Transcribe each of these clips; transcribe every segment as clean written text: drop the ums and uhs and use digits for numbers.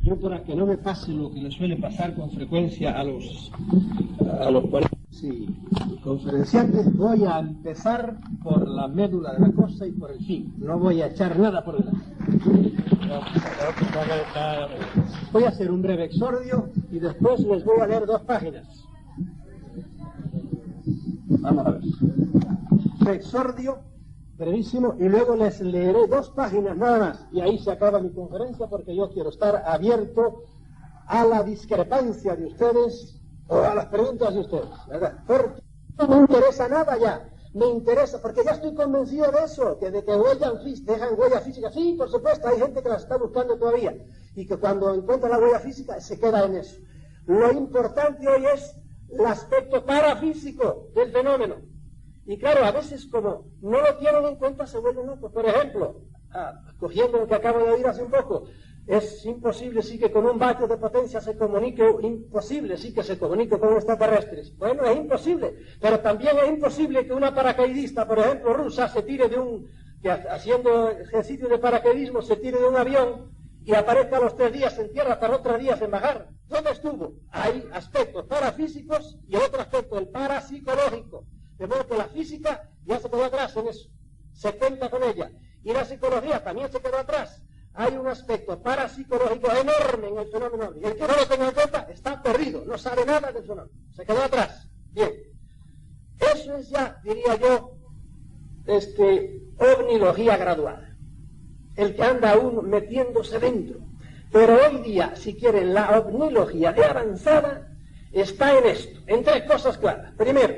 Yo, para que no me pase lo que le suele pasar con frecuencia a los conferenciantes, voy a empezar por la médula de la cosa y por el fin. No voy a echar nada por delante. Voy a hacer un breve exordio y después les voy a leer 2 páginas. Vamos a ver. Exordio brevísimo y luego les leeré 2 páginas nada más y ahí se acaba mi conferencia, porque yo quiero estar abierto a la discrepancia de ustedes o a las preguntas de ustedes, ¿verdad? Porque no me interesa nada ya, me interesa, porque ya estoy convencido de eso, que de que dejan huella física. Sí, por supuesto, hay gente que las está buscando todavía y que cuando encuentra la huella física se queda en eso. Lo importante hoy es el aspecto parafísico del fenómeno. Y claro, a veces como no lo tienen en cuenta se vuelven locos. Por ejemplo, cogiendo lo que acabo de oír hace un poco, es imposible sí que con un vatio de potencia se comunique, imposible sí que se comunique con extraterrestres. Bueno, es imposible, pero también es imposible que una paracaidista, por ejemplo, rusa, se tire que haciendo ejercicio de paracaidismo, se tire de un avión y aparezca a los 3 días en tierra, para otros días en bajar. ¿Dónde estuvo? Hay aspectos parafísicos y otro aspecto, el parapsicológico. De modo que la física ya se quedó atrás en eso, se cuenta con ella. Y la psicología también se quedó atrás. Hay un aspecto parapsicológico enorme en el fenómeno. Y el que no lo tenga en cuenta está perdido, no sabe nada del fenómeno. Se quedó atrás. Bien. Eso es ya, diría yo, ovnilogía graduada. El que anda aún metiéndose dentro. Pero hoy día, si quieren, la ovnilogía de avanzada está en esto, en 3 cosas claras. Primero,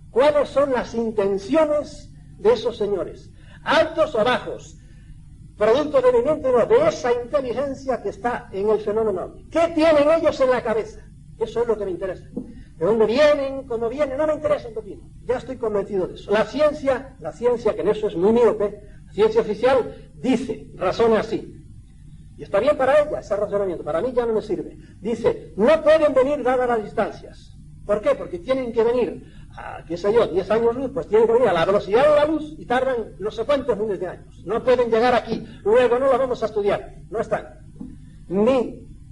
¿cuáles son las intenciones de esos señores? Altos o bajos, producto de de esa inteligencia que está en el fenómeno. ¿Qué tienen ellos en la cabeza? Eso es lo que me interesa. ¿De dónde vienen? ¿Cómo vienen? No me interesa un poquito. Ya estoy convencido de eso. La ciencia, que en eso es muy miope, la ciencia oficial dice, razona así. Y está bien para ella ese razonamiento, para mí ya no me sirve. Dice, no pueden venir dadas las distancias. ¿Por qué? Porque tienen que venir qué sé yo, 10 años luz, pues tienen que venir a la velocidad de la luz y tardan no sé cuántos miles de años. No pueden llegar aquí, luego no lo vamos a estudiar, no están.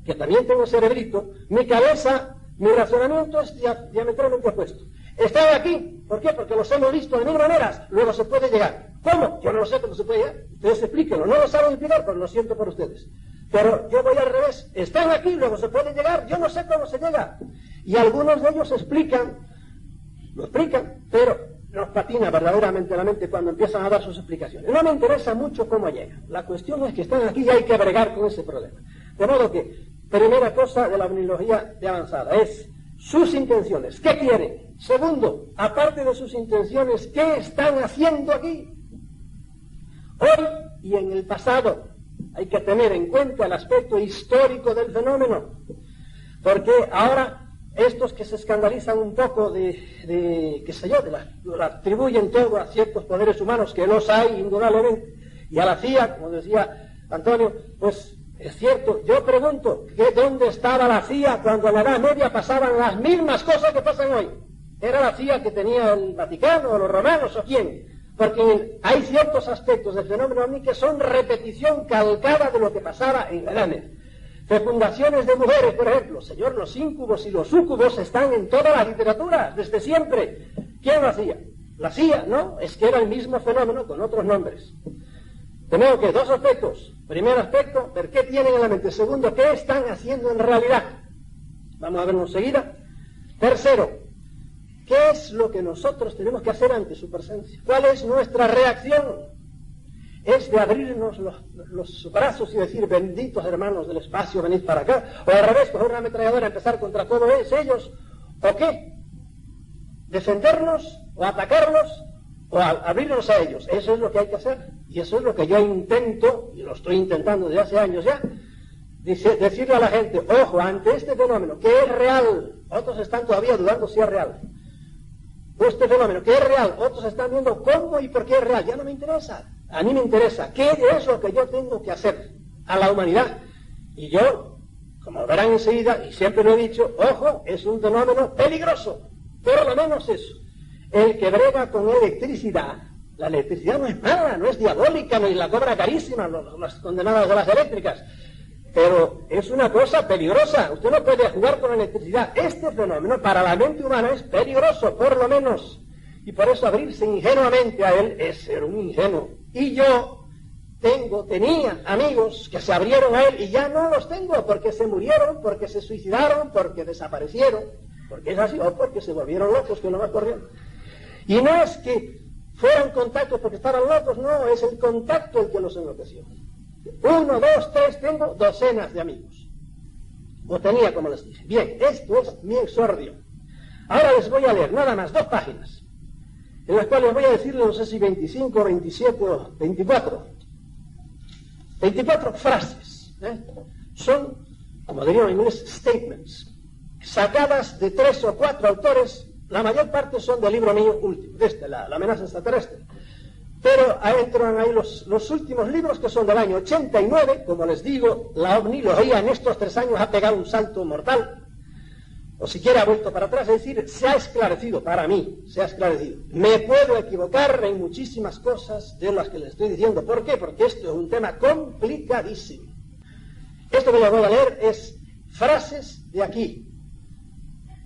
Que también tengo cerebrito, mi cabeza, mi razonamiento es diametralmente opuesto. Están aquí, ¿por qué? Porque los hemos visto de 1000 maneras, luego se puede llegar. ¿Cómo? Yo no lo sé cómo se puede llegar. Ustedes explíquenlo, no lo saben explicar, pero lo siento por ustedes. Pero yo voy al revés, están aquí, luego se puede llegar, yo no sé cómo se llega. Y algunos de ellos lo explican, pero nos patina verdaderamente la mente cuando empiezan a dar sus explicaciones. No me interesa mucho cómo llegan. La cuestión es que están aquí y hay que bregar con ese problema. De modo que, primera cosa de la ovnilogía de avanzada es sus intenciones. ¿Qué quieren? Segundo, aparte de sus intenciones, ¿qué están haciendo aquí? Hoy y en el pasado hay que tener en cuenta el aspecto histórico del fenómeno, porque ahora estos que se escandalizan un poco qué sé yo, lo atribuyen todo a ciertos poderes humanos, que los hay indudablemente, y a la CIA, como decía Antonio, pues es cierto. Yo pregunto, ¿dónde estaba la CIA cuando en la Edad Media pasaban las mismas cosas que pasan hoy? ¿Era la CIA que tenía el Vaticano, o los romanos, o quién? Porque hay ciertos aspectos del fenómeno ovni que son repetición calcada de lo que pasaba en la Edad Media. Fecundaciones de mujeres, por ejemplo. Señor, los íncubos y los súcubos están en toda la literatura, desde siempre. ¿Quién lo hacía? La CIA, ¿no? Es que era el mismo fenómeno con otros nombres. Tenemos que 2 aspectos. Primer aspecto, ver qué tienen en la mente. Segundo, qué están haciendo en realidad. Vamos a verlo enseguida. Tercero, ¿qué es lo que nosotros tenemos que hacer ante su presencia? ¿Cuál es nuestra reacción? ¿Es de abrirnos los brazos y decir, benditos hermanos del espacio, venid para acá? ¿O al revés, coger una ametralladora y empezar contra todos ellos? ¿O qué? ¿Defenderlos? ¿O atacarlos? ¿O abrirnos a ellos? Eso es lo que hay que hacer. Y eso es lo que yo intento, y lo estoy intentando desde hace años ya, decirle a la gente, ojo, ante este fenómeno, que es real, otros están todavía dudando si es real. Este fenómeno, que es real, otros están viendo cómo y por qué es real. Ya no me interesa. A mí me interesa qué es lo que yo tengo que hacer a la humanidad. Y yo, como verán enseguida, y siempre lo he dicho, ojo, es un fenómeno peligroso. Por lo menos eso. El que brega con electricidad, la electricidad no es mala, no es diabólica, no, y la cobra carísima, las condenadas de las eléctricas. Pero es una cosa peligrosa. Usted no puede jugar con la electricidad. Este fenómeno para la mente humana es peligroso, por lo menos. Y por eso abrirse ingenuamente a él es ser un ingenuo. Y yo tenía amigos que se abrieron a él y ya no los tengo porque se murieron, porque se suicidaron, porque desaparecieron, porque es así, o porque se volvieron locos, que es lo más corriente. Y no es que fueran contactos porque estaban locos, no, es el contacto el que los enloqueció. 1, 2, 3, tengo docenas de amigos. O tenía, como les dije. Bien, esto es mi exordio. Ahora les voy a leer nada más 2 páginas, en las cuales voy a decirles, no sé si 25, 27 o 24. 24 frases. Son, como dirían en inglés, statements, sacadas de 3 o 4 autores. La mayor parte son del libro mío último, de la amenaza extraterrestre. Pero entran ahí los últimos libros, que son del año 89. Como les digo, la ovnilogía en estos 3 años ha pegado un salto mortal, o siquiera ha vuelto para atrás, es decir, se ha esclarecido, para mí, se ha esclarecido. Me puedo equivocar en muchísimas cosas de las que les estoy diciendo. ¿Por qué? Porque esto es un tema complicadísimo. Esto que les voy a leer es frases de aquí.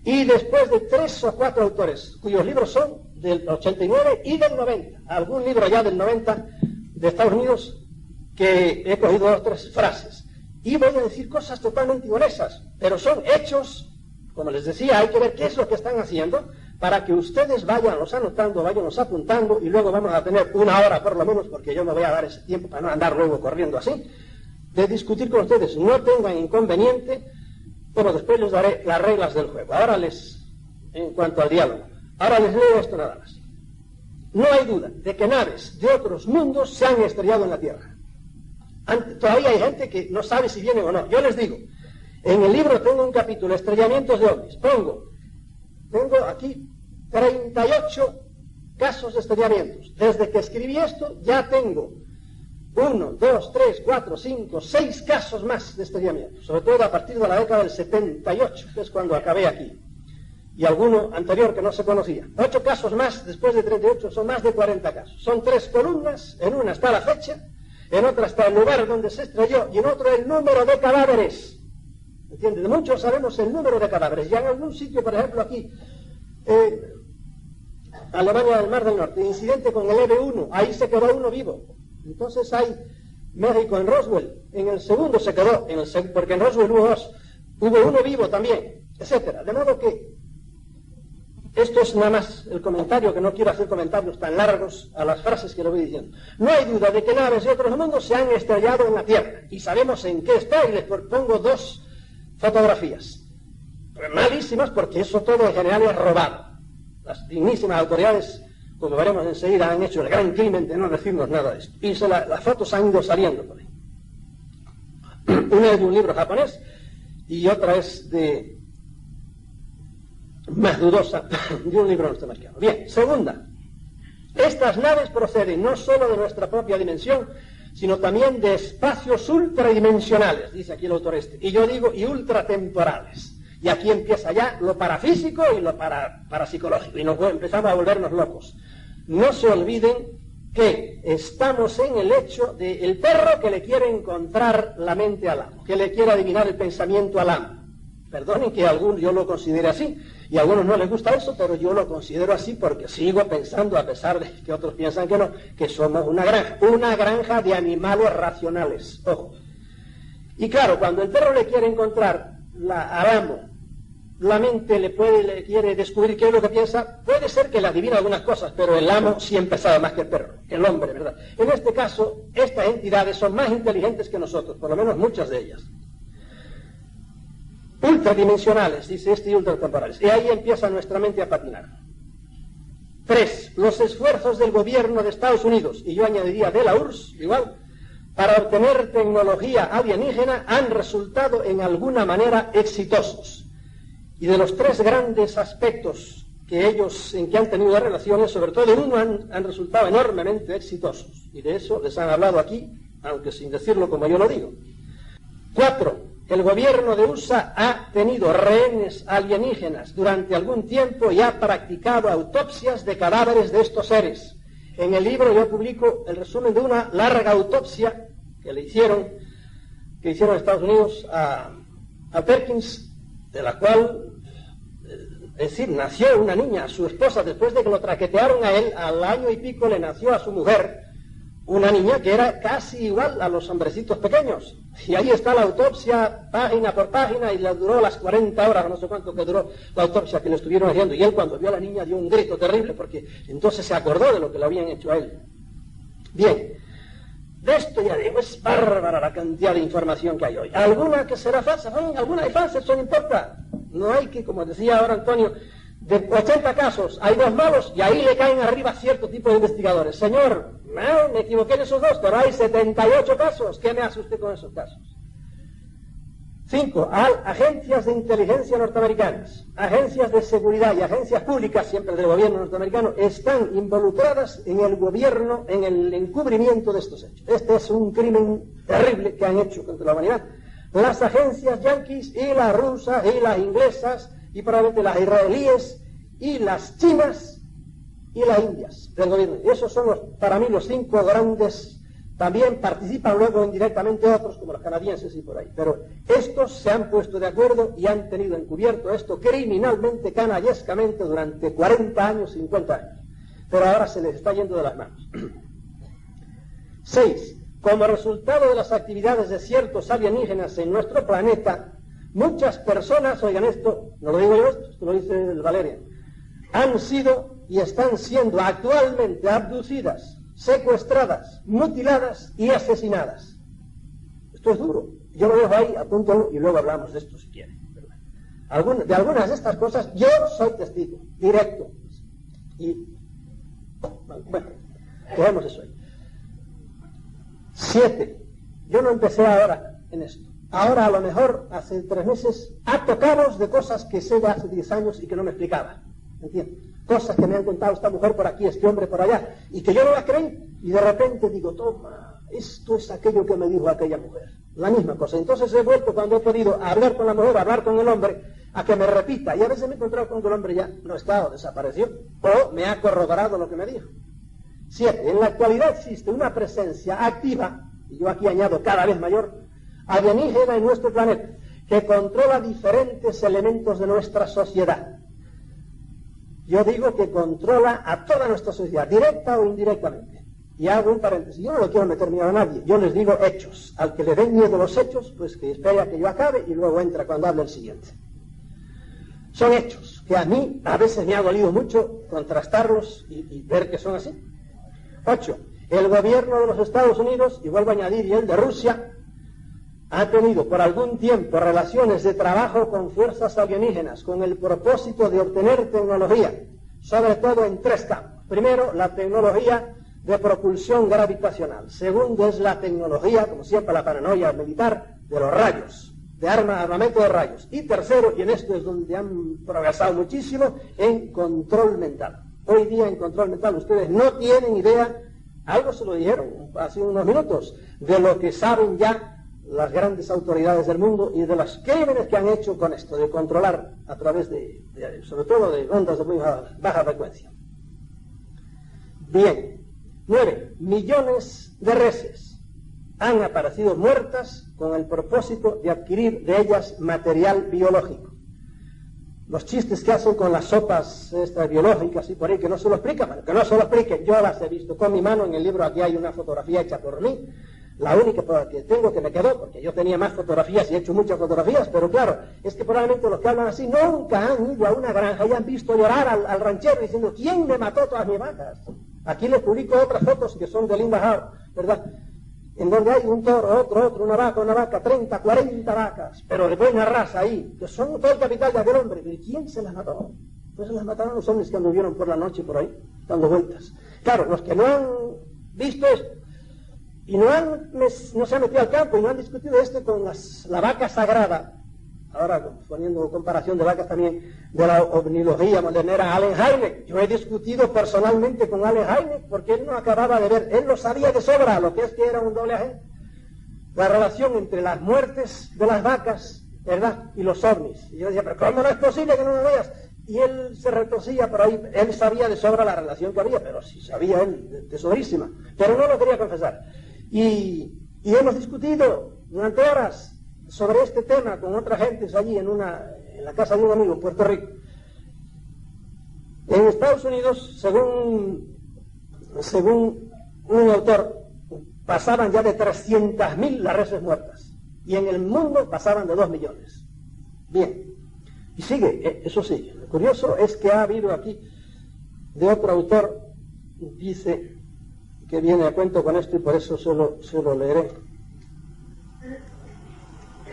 Y después de 3 o 4 autores, cuyos libros son del 89 y del 90, algún libro ya del 90 de Estados Unidos, que he cogido 2 o 3 frases. Y voy a decir cosas totalmente ignoresas, pero son hechos, como les decía, hay que ver qué es lo que están haciendo, para que ustedes vayanlos anotando, vayanlos apuntando, y luego vamos a tener 1 hora por lo menos, porque yo me voy a dar ese tiempo para no andar luego corriendo así, de discutir con ustedes. No tengan inconveniente. Bueno, después les daré las reglas del juego. Ahora en cuanto al diálogo, ahora les leo esto nada más. No hay duda de que naves de otros mundos se han estrellado en la Tierra. Todavía hay gente que no sabe si vienen o no. Yo les digo, en el libro tengo un capítulo, estrellamientos de ovnis. Tengo aquí 38 casos de estrellamientos. Desde que escribí esto ya tengo 1, 2, 3, 4, 5, 6 casos más de estrellamiento, sobre todo a partir de la década del 78, que es cuando acabé aquí, y alguno anterior que no se conocía. 8 casos más, después de 38, son más de 40 casos. Son 3 columnas, en una está la fecha, en otra está el lugar donde se estrelló, y en otro el número de cadáveres. ¿Entiendes? De muchos sabemos el número de cadáveres. Ya en algún sitio, por ejemplo aquí, Alemania del Mar del Norte, incidente con el EB-1, ahí se quedó uno vivo. Entonces hay México en Roswell, en el segundo se quedó, porque en Roswell hubo uno vivo también, etcétera. De modo que esto es nada más el comentario, que no quiero hacer comentarios tan largos a las frases que le voy diciendo. No hay duda de que naves de otros mundos se han estrellado en la Tierra, y sabemos en qué está, y les pongo 2 fotografías. Malísimas, porque eso todo en general es robado. Las dignísimas autoridades, como veremos enseguida, han hecho el gran crimen de no decirnos nada de esto. Y las fotos han ido saliendo por ahí. Una es de un libro japonés y otra es de más dudosa, de un libro norteamericano. Bien, segunda. Estas naves proceden no solo de nuestra propia dimensión, sino también de espacios ultradimensionales, dice aquí el autor este. Y yo digo, y ultratemporales. Y aquí empieza ya lo parafísico y lo parapsicológico. Y empezamos a volvernos locos. No se olviden que estamos en el hecho del perro que le quiere encontrar la mente al amo, que le quiere adivinar el pensamiento al amo. Perdonen que yo lo considere así, y a algunos no les gusta eso, pero yo lo considero así porque sigo pensando, a pesar de que otros piensan que no, que somos una granja de animales racionales. Ojo. Y claro, cuando el perro le quiere encontrar al amo, la mente le quiere descubrir qué es lo que piensa, puede ser que le adivine algunas cosas, pero el amo siempre sabe más que el perro, el hombre, ¿verdad? En este caso, estas entidades son más inteligentes que nosotros, por lo menos muchas de ellas. Ultradimensionales, dice este, y ultratemporales. Y ahí empieza nuestra mente a patinar. 3. Los esfuerzos del gobierno de Estados Unidos, y yo añadiría de la URSS, igual, para obtener tecnología alienígena han resultado en alguna manera exitosos. Y de los 3 grandes aspectos en que han tenido relaciones, sobre todo en uno han resultado enormemente exitosos. Y de eso les han hablado aquí, aunque sin decirlo como yo lo digo. 4. El gobierno de USA ha tenido rehenes alienígenas durante algún tiempo y ha practicado autopsias de cadáveres de estos seres. En el libro yo publico el resumen de una larga autopsia que le hicieron que hicieron en Estados Unidos a Perkins, de la cual, es decir, nació una niña, su esposa, después de que lo traquetearon a él, al año y pico le nació a su mujer una niña que era casi igual a los hombrecitos pequeños. Y ahí está la autopsia, página por página, y le duró las 40 horas, no sé cuánto que duró la autopsia que le estuvieron haciendo. Y él, cuando vio a la niña, dio un grito terrible, porque entonces se acordó de lo que le habían hecho a él. Bien, de esto ya digo, es bárbara la cantidad de información que hay hoy. Alguna que será falsa, alguna es falsa, eso no importa. No hay que, como decía ahora Antonio, de 80 casos hay 2 malos y ahí le caen arriba cierto tipo de investigadores. Señor, no, me equivoqué en esos 2, pero hay 78 casos. ¿Qué me hace usted con esos casos? 5. Agencias de inteligencia norteamericanas, agencias de seguridad y agencias públicas, siempre del gobierno norteamericano, están involucradas en el gobierno, en el encubrimiento de estos hechos. Este es un crimen terrible que han hecho contra la humanidad. Las agencias yanquis y las rusas y las inglesas y probablemente las israelíes y las chinas y las indias del gobierno. Y esos son para mí los 5 grandes. También participan luego indirectamente otros, como los canadienses y por ahí. Pero estos se han puesto de acuerdo y han tenido encubierto esto criminalmente, canallescamente, durante 40 años, 50 años. Pero ahora se les está yendo de las manos. 6. Como resultado de las actividades de ciertos alienígenas en nuestro planeta, muchas personas, oigan esto, no lo digo yo, esto lo dice el Valerian, han sido y están siendo actualmente abducidas, secuestradas, mutiladas y asesinadas. Esto es duro. Yo lo dejo ahí, apúntalo y luego hablamos de esto si quieren. De algunas de estas cosas yo soy testigo, directo. Y, bueno, dejemos eso ahí. 7. Yo no empecé ahora en esto. Ahora a lo mejor hace 3 meses a tocaros de cosas que sé de hace 10 años y que no me explicaba. ¿Entiendes? Cosas que me han contado esta mujer por aquí, este hombre por allá, y que yo no las creí, y de repente digo, toma, esto es aquello que me dijo aquella mujer. La misma cosa. Entonces he vuelto, cuando he podido, a hablar con la mujer, a hablar con el hombre, a que me repita, y a veces me he encontrado con que el hombre ya no está o desapareció, o me ha corroborado lo que me dijo. 7. En la actualidad existe una presencia activa, y yo aquí añado cada vez mayor, alienígena en nuestro planeta, que controla diferentes elementos de nuestra sociedad. Yo digo que controla a toda nuestra sociedad, directa o indirectamente. Y hago un paréntesis, yo no le quiero meter miedo a nadie, yo les digo hechos. Al que le den miedo los hechos, pues que espere a que yo acabe y luego entra cuando hable el siguiente. Son hechos que a mí a veces me ha dolido mucho contrastarlos y ver que son así. 8. El gobierno de los Estados Unidos, y vuelvo a añadir, y el de Rusia, ha tenido por algún tiempo relaciones de trabajo con fuerzas alienígenas con el propósito de obtener tecnología, sobre todo en 3 campos. Primero, la tecnología de propulsión gravitacional. Segundo, es la tecnología, como siempre la paranoia militar, de los rayos, de armamento de rayos. Y tercero, y en esto es donde han progresado muchísimo, en control mental. Hoy día en control mental ustedes no tienen idea, algo se lo dijeron hace unos minutos, de lo que saben ya las grandes autoridades del mundo y de los crímenes que han hecho con esto, de controlar a través sobre todo de ondas de muy baja frecuencia. Bien. 9. Millones de reses han aparecido muertas con el propósito de adquirir de ellas material biológico. Los chistes que hacen con las sopas estas biológicas y por ahí, que no se lo explican, bueno, que no se lo expliquen, yo las he visto con mi mano. En el libro aquí hay una fotografía hecha por mí, la única que tengo que me quedó, porque yo tenía más fotografías y he hecho muchas fotografías, pero claro, es que probablemente los que hablan así nunca han ido a una granja y han visto llorar al ranchero diciendo, ¿quién me mató todas mis vacas? Aquí les publico otras fotos que son de Linda Howe, ¿verdad? En donde hay un toro, otro, una vaca, 30, 40 vacas, pero de buena raza ahí, que son todo el capital de aquel hombre. ¿Pero quién se las mató? Pues se las mataron los hombres que anduvieron por la noche por ahí, dando vueltas. Claro, los que no han visto esto, y no se han metido al campo y no han discutido esto con la vaca sagrada, ahora poniendo comparación de vacas también, de la ovnilogía modernera, Allen Hynek. Yo he discutido personalmente con Allen Hynek porque él no acababa de ver, él lo sabía de sobra, lo que es que era un doble agente. La relación entre las muertes de las vacas, ¿verdad?, y los ovnis. Y yo decía, pero ¿cómo no es posible que no lo veas? Y él se retorcía por ahí, él sabía de sobra la relación que había, pero sí sabía él, de sobrísima, pero no lo quería confesar. Y hemos discutido durante horas sobre este tema con otras gentes allí en la casa de un amigo en Puerto Rico. En Estados Unidos, según un autor, pasaban ya de 300.000 las reses muertas, y en el mundo pasaban de 2 millones. Bien, y sigue, eso sigue. Lo curioso es que ha habido aquí, de otro autor, dice que viene a cuento con esto y por eso se lo leeré.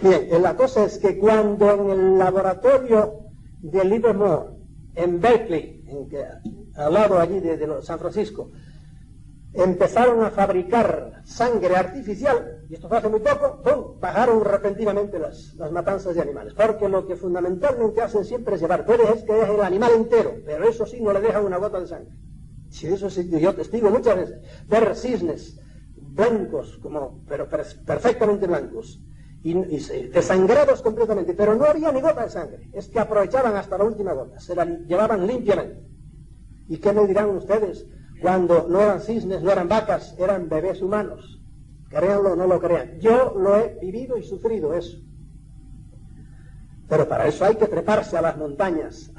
Bien, la cosa es que cuando en el laboratorio de Livermore, en Berkeley, al lado allí de San Francisco, empezaron a fabricar sangre artificial, y esto fue hace muy poco, ¡pum!, bajaron repentinamente las matanzas de animales, porque lo que fundamentalmente hacen siempre es llevar, es que deje el animal entero, pero eso sí, no le dejan una gota de sangre. Si eso sí, yo testigo muchas veces, ver cisnes blancos, pero perfectamente blancos, y desangrados completamente, pero no había ni gota de sangre, es que aprovechaban hasta la última gota, se la llevaban limpiamente. ¿Y qué me dirán ustedes cuando no eran cisnes, no eran vacas, eran bebés humanos? Créanlo o no lo crean, yo lo he vivido y sufrido eso. Pero para eso hay que treparse a las montañas,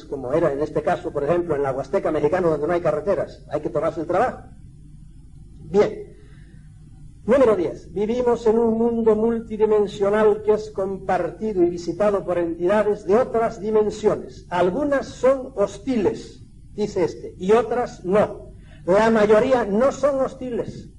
como era en este caso, por ejemplo, en la Huasteca Mexicana, donde no hay carreteras, hay que tomarse el trabajo. Bien. Número 10. Vivimos en un mundo multidimensional que es compartido y visitado por entidades de otras dimensiones. Algunas son hostiles, dice este, y otras no. La mayoría no son hostiles.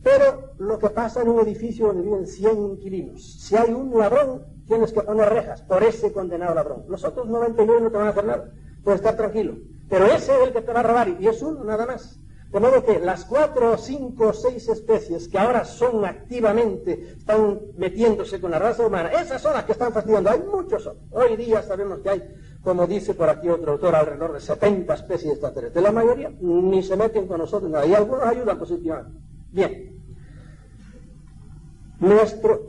Pero lo que pasa en un edificio donde viven 100 inquilinos, si hay un ladrón, tienes que poner rejas por ese condenado ladrón. Los otros 99 no te van a hacer nada, puedes estar tranquilo. Pero ese es el que te va a robar y es uno nada más. De modo que las 4, 5, 6 especies que ahora son activamente, están metiéndose con la raza humana, esas son las que están fastidiando. Hay muchos otros. Hoy día sabemos que hay, como dice por aquí otro autor, alrededor de 70 especies extraterrestres. La mayoría ni se meten con nosotros, nada, y algunos ayudan positivamente. Bien. Nuestro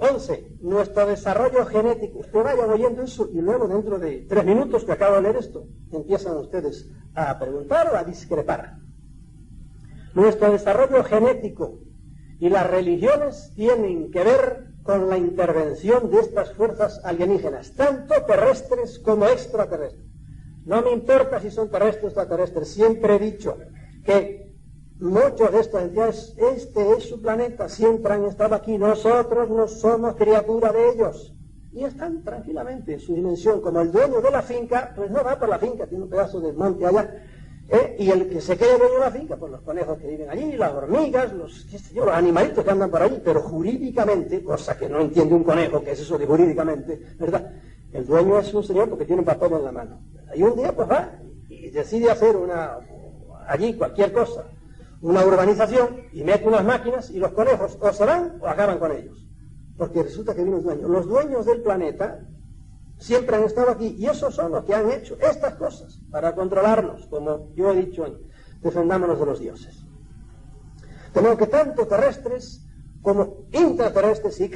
desarrollo genético. Usted vayan oyendo eso y luego dentro de 3 minutos que acabo de leer esto, empiezan ustedes a preguntar o a discrepar. Nuestro desarrollo genético y las religiones tienen que ver con la intervención de estas fuerzas alienígenas, tanto terrestres como extraterrestres. No me importa si son terrestres o extraterrestres, siempre he dicho que muchos de estas entidades, este es su planeta, siempre han estado aquí, nosotros no somos criatura de ellos. Y están tranquilamente en su dimensión, como el dueño de la finca, pues no va por la finca, tiene un pedazo de monte allá, y el que se quede dueño de la finca, pues los conejos que viven allí, las hormigas, los animalitos que andan por allí, pero jurídicamente, cosa que no entiende un conejo, que es eso de jurídicamente, ¿verdad? El dueño es un señor porque tiene un papel en la mano. Y un día pues va y decide hacer allí cualquier cosa, una urbanización, y mete unas máquinas y los conejos o se van o acaban con ellos. Porque resulta que viene un dueño. Los dueños del planeta siempre han estado aquí y esos son los que han hecho estas cosas para controlarnos, como yo he dicho, defendámonos de los dioses. De modo que tanto terrestres como intraterrestres, sí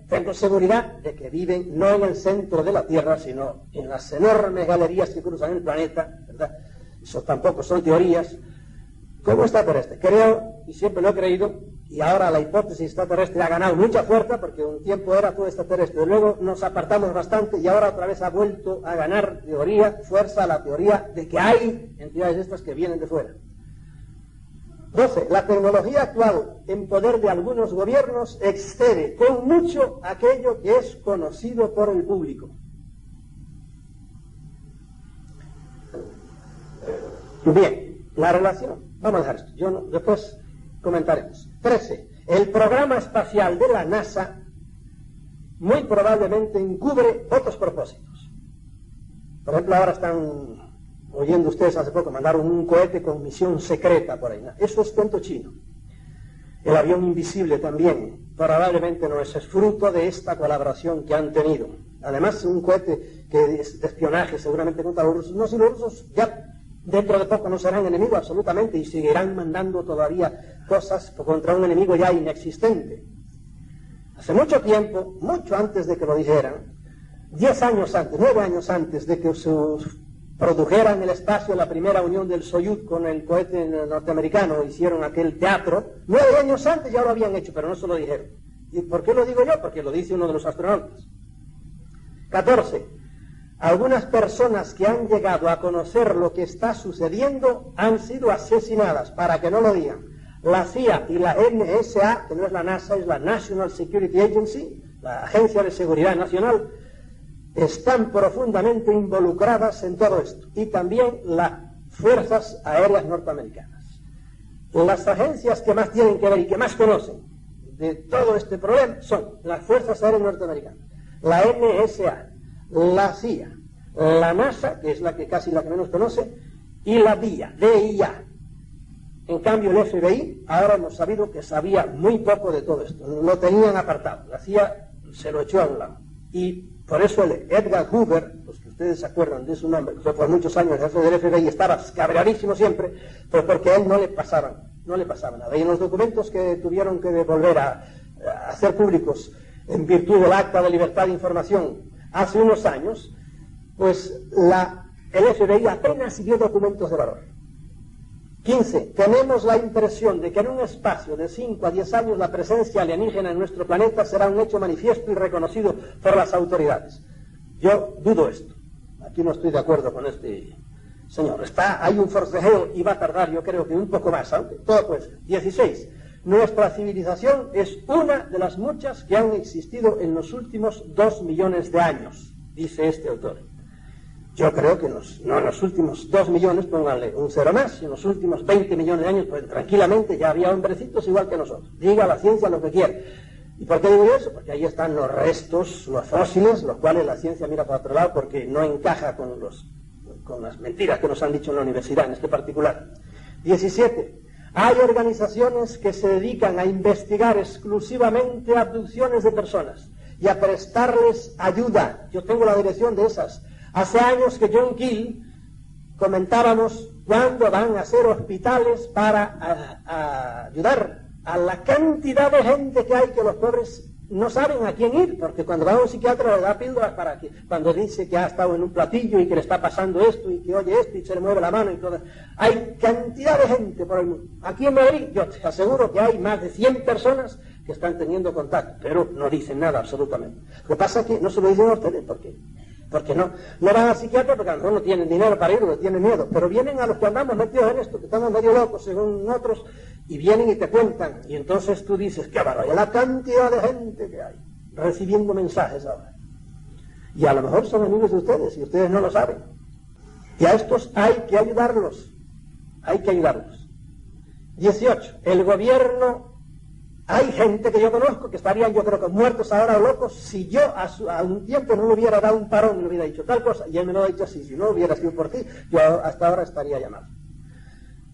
tengo seguridad de que viven no en el centro de la Tierra, sino en las enormes galerías que cruzan el planeta, ¿verdad? Eso tampoco son teorías. ¿Cómo extraterrestre? Creo, y siempre lo he creído, y ahora la hipótesis extraterrestre ha ganado mucha fuerza, porque un tiempo era todo extraterrestre, luego nos apartamos bastante, y ahora otra vez ha vuelto a ganar fuerza la teoría de que hay entidades estas que vienen de fuera. 12. La tecnología actual en poder de algunos gobiernos excede con mucho aquello que es conocido por el público. Bien, la relación. Vamos a dejar esto, después comentaremos. 13. El programa espacial de la NASA muy probablemente encubre otros propósitos. Por ejemplo, ahora están oyendo ustedes hace poco, mandaron un cohete con misión secreta por ahí, ¿no? Eso es cuento chino. El avión invisible también, probablemente no es fruto de esta colaboración que han tenido. Además, un cohete que es de espionaje seguramente contra los rusos. No, si los rusos ya dentro de poco no serán enemigos absolutamente y seguirán mandando todavía cosas contra un enemigo ya inexistente. Hace mucho tiempo, mucho antes de que lo dijeran, 10 años antes, 9 años antes de que produjeran en el espacio la primera unión del Soyuz con el cohete norteamericano, hicieron aquel teatro, 9 años antes ya lo habían hecho, pero no se lo dijeron. ¿Y por qué lo digo yo? Porque lo dice uno de los astronautas. 14. Algunas personas que han llegado a conocer lo que está sucediendo han sido asesinadas, para que no lo digan. La CIA y la NSA, que no es la NASA, es la National Security Agency, la Agencia de Seguridad Nacional, están profundamente involucradas en todo esto. Y también las Fuerzas Aéreas Norteamericanas. Las agencias que más tienen que ver y que más conocen de todo este problema son las Fuerzas Aéreas Norteamericanas, la NSA, la CIA, la NASA, que es la que casi la que menos conoce, y la DIA. En cambio, el FBI, ahora hemos sabido que sabía muy poco de todo esto, lo tenían apartado, la CIA se lo echó a un lado. Y por eso el Edgar Hoover, los que ustedes se acuerdan de su nombre, que fue por muchos años jefe del FBI, estaba cabreadísimo siempre, pero porque a él no le pasaba nada. Y en los documentos que tuvieron que volver a hacer públicos en virtud del Acta de Libertad de Información hace unos años, pues el FBI apenas siguió documentos de valor. 15. Tenemos la impresión de que en un espacio de 5 a 10 años la presencia alienígena en nuestro planeta será un hecho manifiesto y reconocido por las autoridades. Yo dudo esto. Aquí no estoy de acuerdo con este señor. Hay un forcejeo y va a tardar, yo creo que un poco más, aunque todo puede ser. 16. Nuestra civilización es una de las muchas que han existido en los últimos 2 millones de años, dice este autor. Yo creo que no en los últimos 2 millones, pónganle un cero más, y en los últimos 20 millones de años, pues tranquilamente ya había hombrecitos igual que nosotros. Diga la ciencia lo que quiere. ¿Y por qué digo eso? Porque ahí están los restos, los fósiles, los cuales la ciencia mira para otro lado porque no encaja con las mentiras que nos han dicho en la universidad, en este particular. 17. Hay organizaciones que se dedican a investigar exclusivamente abducciones de personas y a prestarles ayuda. Yo tengo la dirección de esas. Hace años que John Keel comentábamos cuándo van a hacer hospitales para ayudar a la cantidad de gente que hay, que los pobres no saben a quién ir, porque cuando va a un psiquiatra le da píldoras para que, cuando dice que ha estado en un platillo y que le está pasando esto y que oye esto y se le mueve la mano y todo. Hay cantidad de gente por el mundo. Aquí en Madrid yo te aseguro que hay más de 100 personas que están teniendo contacto, pero no dicen nada absolutamente. Lo que pasa es que no se lo dicen a ustedes, ¿por qué? Porque no van al psiquiatra porque a lo mejor no tienen dinero para ir o tienen miedo, pero vienen a los que andamos metidos en esto, que estamos medio locos según otros, y vienen y te cuentan, y entonces tú dices, qué barbaridad, la cantidad de gente que hay, recibiendo mensajes ahora. Y a lo mejor son amigos de ustedes, y ustedes no lo saben. Y a estos hay que ayudarlos, 18. El gobierno... Hay gente que yo conozco que estarían, yo creo que muertos ahora o locos, si yo a un tiempo no le hubiera dado un parón y le hubiera dicho tal cosa, y él me lo ha dicho así, si no hubiera sido por ti, yo hasta ahora estaría llamado.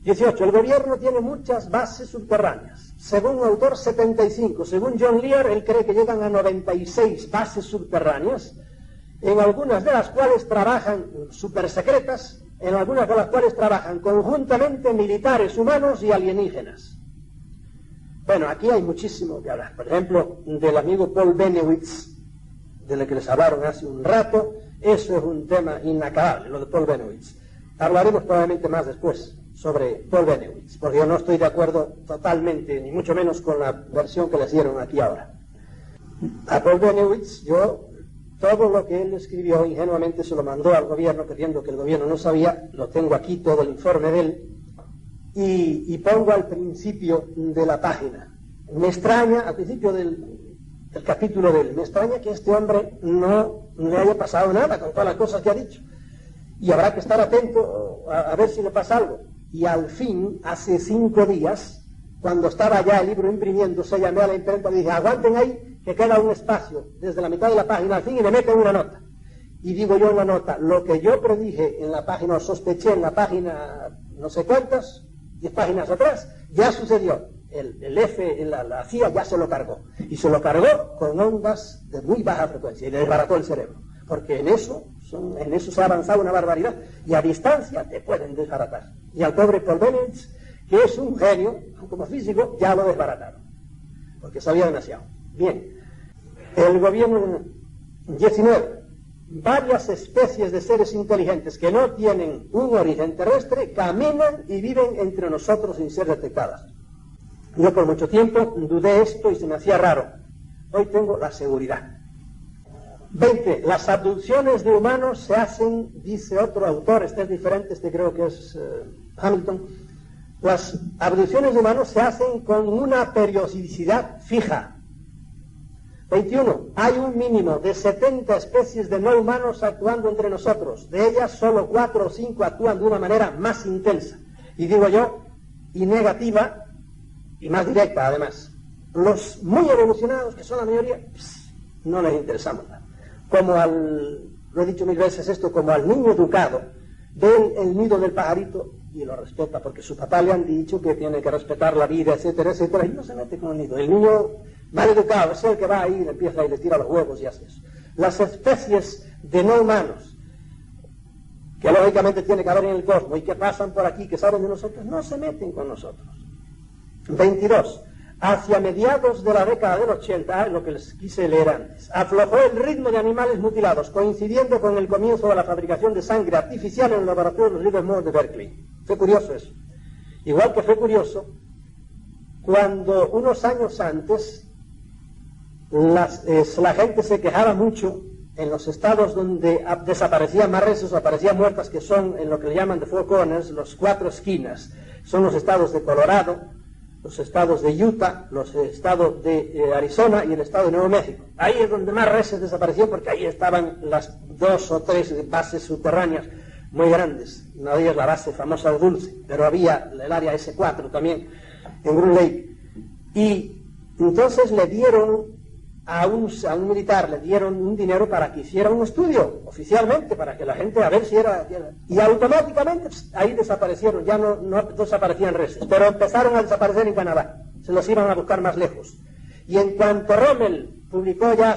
18. El gobierno tiene muchas bases subterráneas. Según un autor, 75. Según John Lear, él cree que llegan a 96 bases subterráneas, en algunas de las cuales trabajan supersecretas, en algunas de las cuales trabajan conjuntamente militares, humanos y alienígenas. Bueno, aquí hay muchísimo que hablar. Por ejemplo, del amigo Paul Bennewitz, del que les hablaron hace un rato, eso es un tema inacabable, lo de Paul Bennewitz. Hablaremos probablemente más después sobre Paul Bennewitz, porque yo no estoy de acuerdo totalmente, ni mucho menos con la versión que les dieron aquí ahora. A Paul Bennewitz, todo lo que él escribió ingenuamente se lo mandó al gobierno, creyendo que el gobierno no sabía, lo tengo aquí, todo el informe de él, y pongo al principio de la página. Me extraña, al principio del capítulo de él, me extraña que este hombre no le haya pasado nada con todas las cosas que ha dicho. Y habrá que estar atento a ver si le pasa algo. Y al fin, hace 5 días, cuando estaba ya el libro imprimiéndose, llamé a la imprenta y dije, aguanten ahí, que queda un espacio desde la mitad de la página al fin y le meten una nota. Y digo yo en la nota, lo que yo predije en la página, o sospeché en la página no sé cuántas, 10 páginas atrás, ya sucedió. La CIA ya se lo cargó. Y se lo cargó con ondas de muy baja frecuencia y le desbarató el cerebro. Porque en eso se ha avanzado una barbaridad. Y a distancia te pueden desbaratar. Y al pobre Paul Bennewitz, que es un genio, como físico, ya lo desbarataron. Porque sabía demasiado. Bien. El gobierno 19. Varias especies de seres inteligentes que no tienen un origen terrestre caminan y viven entre nosotros sin ser detectadas. Yo por mucho tiempo dudé esto y se me hacía raro. Hoy tengo la seguridad. 20. Las abducciones de humanos se hacen, dice otro autor, este es diferente, este creo que es Hamilton, las abducciones de humanos se hacen con una periodicidad fija. 21. Hay un mínimo de 70 especies de no humanos actuando entre nosotros. De ellas solo 4 o 5 actúan de una manera más intensa. Y digo yo, y negativa, y más directa además. Los muy evolucionados, que son la mayoría, no les interesamos nada. Como lo he dicho mil veces esto, como al niño educado, ve el nido del pajarito y lo respeta, porque su papá le han dicho que tiene que respetar la vida, etcétera, etcétera, y no se mete con el nido. El niño mal educado es el que va ahí, le empieza y le tira los huevos y hace eso. Las especies de no humanos, que lógicamente tiene que haber en el cosmos y que pasan por aquí, que saben de nosotros, no se meten con nosotros. 22. Hacia mediados de la década del 80, lo que les quise leer antes, aflojó el ritmo de animales mutilados, coincidiendo con el comienzo de la fabricación de sangre artificial en el laboratorio de Livermore de Berkeley. Fue curioso eso. Igual que fue curioso cuando unos años antes la gente se quejaba mucho en los estados donde desaparecían más reses o aparecían muertas, que son en lo que le llaman the four corners, los 4 esquinas. Son los estados de Colorado, los estados de Utah, los estados de Arizona y el estado de Nuevo México. Ahí es donde más reses desaparecían, porque ahí estaban las 2 o 3 bases subterráneas muy grandes. Una de ellas la base famosa de Dulce, pero había el área S4 también en Groom Lake. Y entonces le dieron a un militar, le dieron un dinero para que hiciera un estudio oficialmente, para que la gente a ver si era... Y automáticamente ahí desaparecieron, ya no desaparecían reses, pero empezaron a desaparecer en Canadá, se los iban a buscar más lejos. Y en cuanto Rommel publicó ya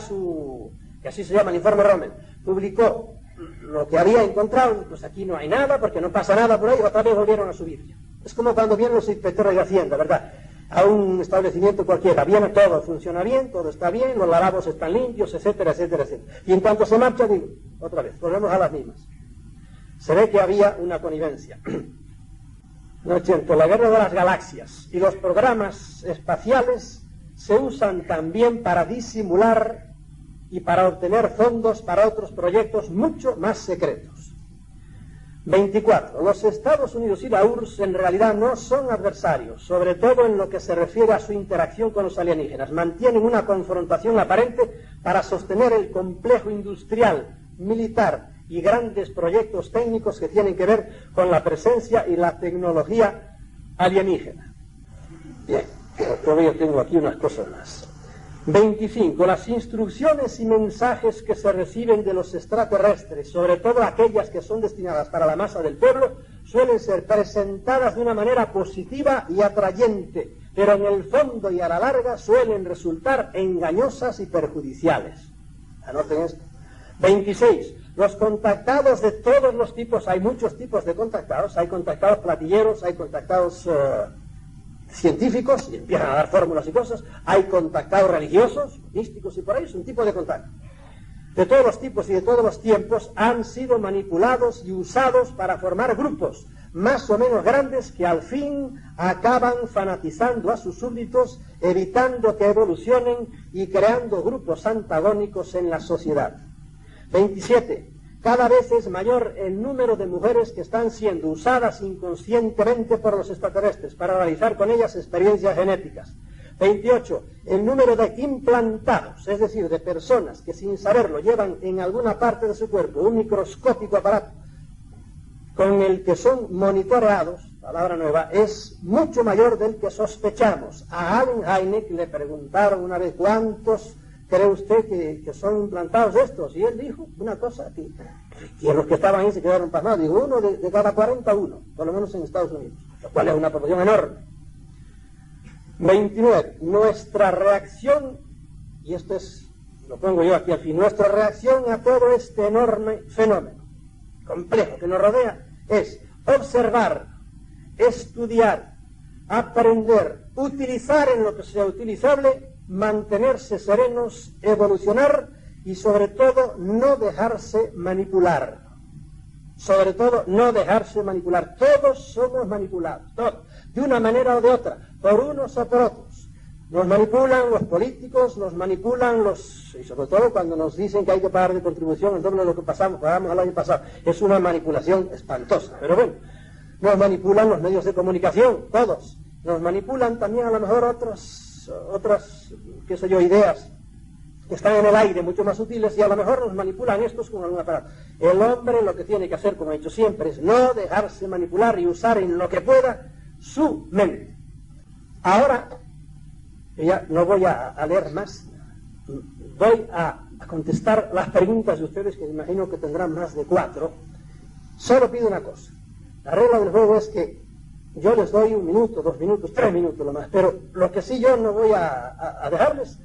que así se llama el informe Rommel, publicó lo que había encontrado, pues aquí no hay nada, porque no pasa nada por ahí, otra vez volvieron a subir. Es como cuando vienen los inspectores de Hacienda, ¿verdad?, a un establecimiento cualquiera, viene todo, funciona bien, todo está bien, los lavabos están limpios, etcétera, etcétera, etcétera. Y en cuanto se marcha, digo, otra vez, volvemos a las mismas. Se ve que había una connivencia. No es cierto, la guerra de las galaxias y los programas espaciales se usan también para disimular y para obtener fondos para otros proyectos mucho más secretos. 24. Los Estados Unidos y la URSS en realidad no son adversarios, sobre todo en lo que se refiere a su interacción con los alienígenas. Mantienen una confrontación aparente para sostener el complejo industrial, militar y grandes proyectos técnicos que tienen que ver con la presencia y la tecnología alienígena. Bien, todavía tengo aquí unas cosas más. 25. Las instrucciones y mensajes que se reciben de los extraterrestres, sobre todo aquellas que son destinadas para la masa del pueblo, suelen ser presentadas de una manera positiva y atrayente, pero en el fondo y a la larga suelen resultar engañosas y perjudiciales. Anoten esto. 26. Los contactados de todos los tipos, hay muchos tipos de contactados, hay contactados platilleros, hay contactados científicos, y empiezan a dar fórmulas y cosas, hay contactados religiosos, místicos y por ahí, es un tipo de contacto. De todos los tipos y de todos los tiempos han sido manipulados y usados para formar grupos más o menos grandes que al fin acaban fanatizando a sus súbditos, evitando que evolucionen y creando grupos antagónicos en la sociedad. 27. Cada vez es mayor el número de mujeres que están siendo usadas inconscientemente por los extraterrestres para realizar con ellas experiencias genéticas. 28. El número de implantados, es decir, de personas que sin saberlo llevan en alguna parte de su cuerpo un microscópico aparato con el que son monitoreados, palabra nueva, es mucho mayor del que sospechamos. A Allen Hynek le preguntaron una vez cuántos ¿cree usted que son implantados estos? Y él dijo una cosa que los que estaban ahí se quedaron pasmados. Digo, uno de cada 41, por lo menos en Estados Unidos, lo cual es una proporción enorme. 29. Nuestra reacción, y esto es, lo pongo yo aquí al fin, nuestra reacción a todo este enorme fenómeno complejo que nos rodea es observar, estudiar, aprender, utilizar en lo que sea utilizable, mantenerse serenos, evolucionar y sobre todo no dejarse manipular. Sobre todo no dejarse manipular. Todos somos manipulados, todos, de una manera o de otra, por unos o por otros. Nos manipulan los políticos, nos manipulan y sobre todo cuando nos dicen que hay que pagar de contribución el doble de lo que pagamos el año pasado. Es una manipulación espantosa, pero bueno. Nos manipulan los medios de comunicación, todos. Nos manipulan también a lo mejor otras, qué sé yo, ideas que están en el aire, mucho más sutiles, y a lo mejor nos manipulan estos con alguna palabra. El hombre lo que tiene que hacer, como he dicho siempre, es no dejarse manipular y usar en lo que pueda su mente. Ahora, ya no voy a leer más, voy a contestar las preguntas de ustedes, que me imagino que tendrán más de 4. Solo pido una cosa. La regla del juego es que yo les doy 1 minuto, 2 minutos, 3 minutos lo más, pero lo que sí yo no voy a dejarles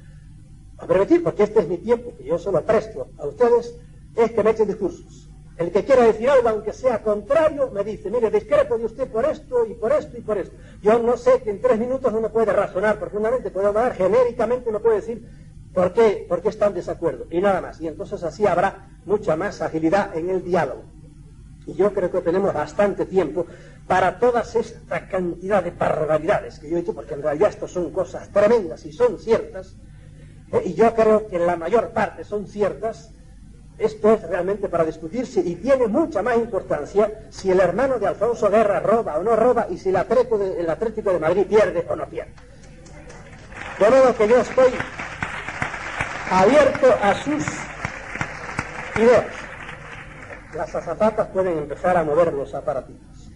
a permitir, porque este es mi tiempo, que yo solo presto a ustedes, es que me echen discursos. El que quiera decir algo, aunque sea contrario, me dice, mire, discrepo de usted por esto y por esto y por esto. Yo no sé que en 3 minutos no me puede razonar profundamente, puede hablar genéricamente, no puede decir por qué está en desacuerdo, y nada más. Y entonces así habrá mucha más agilidad en el diálogo. Y yo creo que tenemos bastante tiempo para toda esta cantidad de barbaridades que yo he dicho, porque en realidad esto son cosas tremendas y son ciertas, y yo creo que la mayor parte son ciertas. Esto es realmente para discutirse y tiene mucha más importancia si el hermano de Alfonso Guerra roba o no roba y si el Atlético de Madrid pierde o no pierde. De modo que yo estoy abierto a sus ideas. Las azafatas pueden empezar a mover los aparatitos.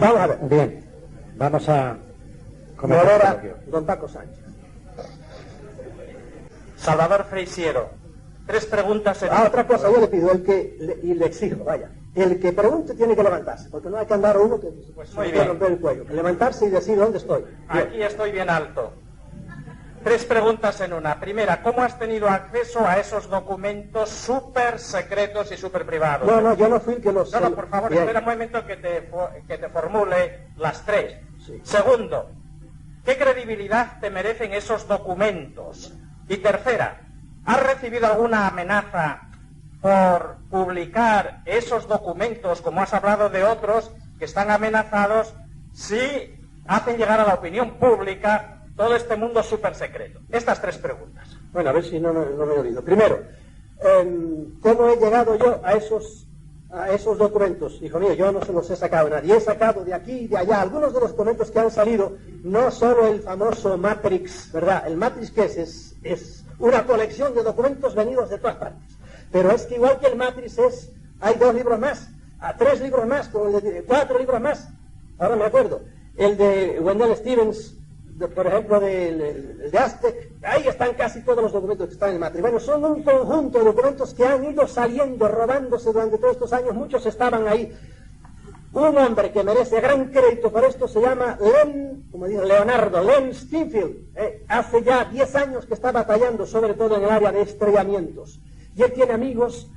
Vamos a ver. Bien, vamos a mover a don Paco Sánchez. Salvador Freisiero, 3 preguntas en... Otra cosa, yo le pido, y le exijo, vaya, el que pregunte tiene que levantarse, porque no hay que andar uno que pues muy bien, romper el cuello. Levantarse y decir dónde estoy. Aquí estoy bien alto. 3 preguntas en una. Primera, ¿cómo has tenido acceso a esos documentos súper secretos y súper privados? No, yo no fui el que los... No, por favor, espera un momento que te formule las 3. Sí. Segundo, ¿qué credibilidad te merecen esos documentos? Y tercera, ¿has recibido alguna amenaza por publicar esos documentos, como has hablado de otros, que están amenazados si hacen llegar a la opinión pública todo este mundo súper secreto? Estas 3 preguntas. Bueno, a ver si no me he olvidado. Primero, ¿cómo he llegado yo a esos documentos? Hijo mío, yo no se los he sacado a nadie. He sacado de aquí y de allá algunos de los documentos que han salido, no solo el famoso Matrix, ¿verdad? El Matrix, ¿qué es? Es una colección de documentos venidos de todas partes. Pero es que igual que el Matrix hay 2 libros más, 3 libros más, 4 libros más. Ahora me acuerdo. El de Wendell Stevens, por ejemplo, de Aztec, ahí están casi todos los documentos que están en el Matrix. Bueno, son un conjunto de documentos que han ido saliendo, robándose durante todos estos años, muchos estaban ahí. Un hombre que merece gran crédito por esto se llama Leonardo Steinfeld. Hace ya 10 años que está batallando, sobre todo en el área de estrellamientos. Y él tiene amigos,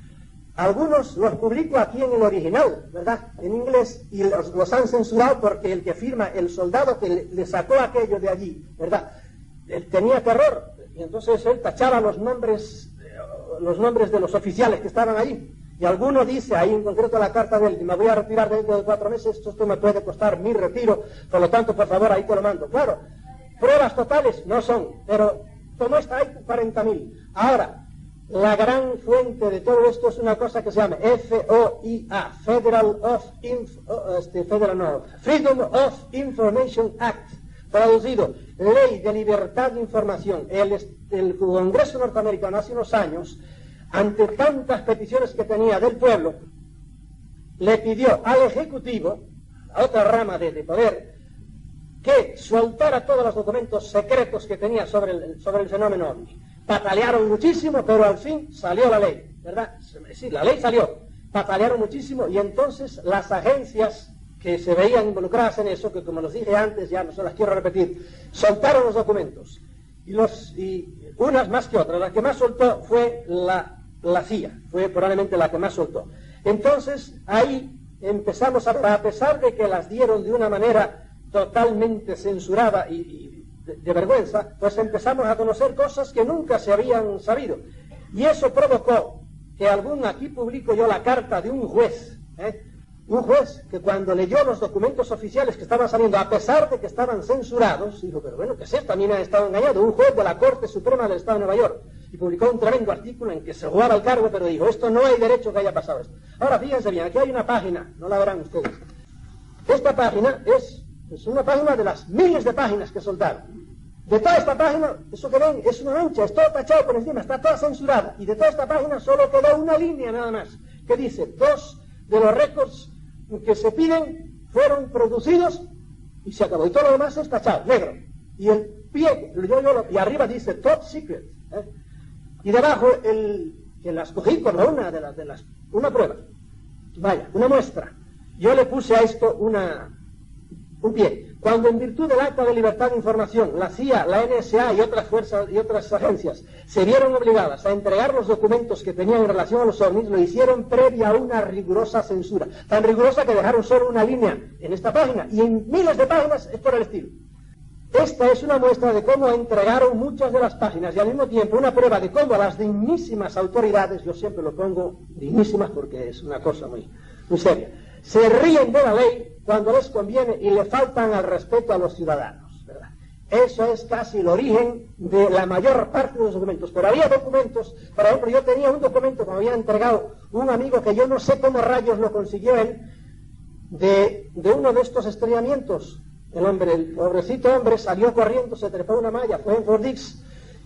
algunos los publico aquí en el original, ¿verdad?, en inglés, y los han censurado porque el que firma, el soldado que le sacó aquello de allí, ¿verdad?, él tenía terror, y entonces él tachaba los nombres de los oficiales que estaban allí. Y alguno dice, ahí en concreto la carta de él, me voy a retirar dentro de 4 meses, esto me puede costar mi retiro, por lo tanto, por favor, ahí te lo mando. Claro, pruebas totales no son, pero como está, hay 40.000. Ahora, la gran fuente de todo esto es una cosa que se llama FOIA, Freedom of Information Act, traducido, Ley de Libertad de Información. El Congreso norteamericano hace unos años, ante tantas peticiones que tenía del pueblo, le pidió al Ejecutivo, a otra rama de poder, que soltara todos los documentos secretos que tenía sobre el fenómeno OVNI. Patalearon muchísimo, pero al fin salió la ley, ¿verdad? Sí, la ley salió. Patalearon muchísimo y entonces las agencias que se veían involucradas en eso, que como los dije antes, ya no se las quiero repetir, soltaron los documentos. Y unas más que otras. La que más soltó fue la CIA, fue probablemente la que más soltó. Entonces, ahí empezamos a pesar de que las dieron de una manera totalmente censurada y de vergüenza, pues empezamos a conocer cosas que nunca se habían sabido. Y eso provocó que aquí publico yo la carta de un juez, un juez que cuando leyó los documentos oficiales que estaban saliendo, a pesar de que estaban censurados, dijo, pero bueno, ¿qué es esto? A mí me han estado engañando. Un juez de la Corte Suprema del Estado de Nueva York, y publicó un tremendo artículo en que se jugaba el cargo, pero dijo, esto no hay derecho que haya pasado esto. Ahora, fíjense bien, aquí hay una página, no la verán ustedes. Esta página es una página de las miles de páginas que soltaron. De toda esta página, eso que ven, es una mancha, es todo tachado por encima, está toda censurada. Y de toda esta página solo quedó una línea nada más, que dice, 2 de los récords que se piden fueron producidos y se acabó. Y todo lo demás es tachado, negro. Y el pie, y arriba dice top secret. Y debajo, que las cogí con una prueba. Vaya, una muestra. Yo le puse a esto un pie. Cuando en virtud del Acta de Libertad de Información, la CIA, la NSA y otras fuerzas y otras agencias se vieron obligadas a entregar los documentos que tenían en relación a los ovnis, lo hicieron previa a una rigurosa censura. Tan rigurosa que dejaron solo una línea en esta página, y en miles de páginas es por el estilo. Esta es una muestra de cómo entregaron muchas de las páginas y al mismo tiempo una prueba de cómo las dignísimas autoridades, yo siempre lo pongo dignísimas porque es una cosa muy seria, se ríen de la ley cuando les conviene y le faltan al respeto a los ciudadanos, ¿verdad? Eso es casi el origen de la mayor parte de los documentos. Pero había documentos, por ejemplo, yo tenía un documento que me había entregado un amigo que yo no sé cómo rayos lo consiguió él, de uno de estos estrellamientos. El pobrecito hombre salió corriendo, se trepó una malla, fue en Fort Dix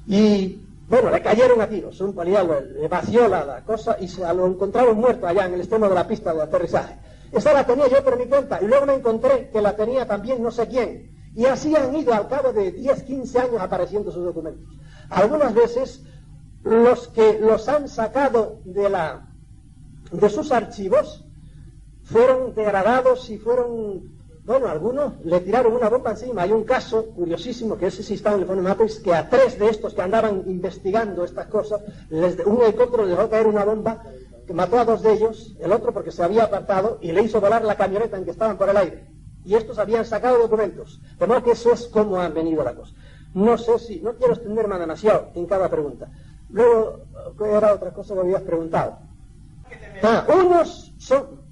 y, bueno, le cayeron a tiros. Un policía le vació la cosa y lo encontraron muerto allá en el extremo de la pista de aterrizaje. Esa la tenía yo por mi cuenta y luego me encontré que la tenía también no sé quién. Y así han ido al cabo de 10, 15 años apareciendo sus documentos. Algunas veces los que los han sacado de sus archivos fueron degradados y fueron... Bueno, algunos le tiraron una bomba encima. Hay un caso curiosísimo, que ese sí está en el Fondo Matrix, que a 3 de estos que andaban investigando estas cosas, un helicóptero les dejó caer una bomba que mató a 2 de ellos, el otro porque se había apartado y le hizo volar la camioneta en que estaban por el aire. Y estos habían sacado documentos. De modo que eso es como han venido la cosa. No sé si... No quiero extenderme demasiado en cada pregunta. Luego, ¿qué era otra cosa que habías preguntado? Unos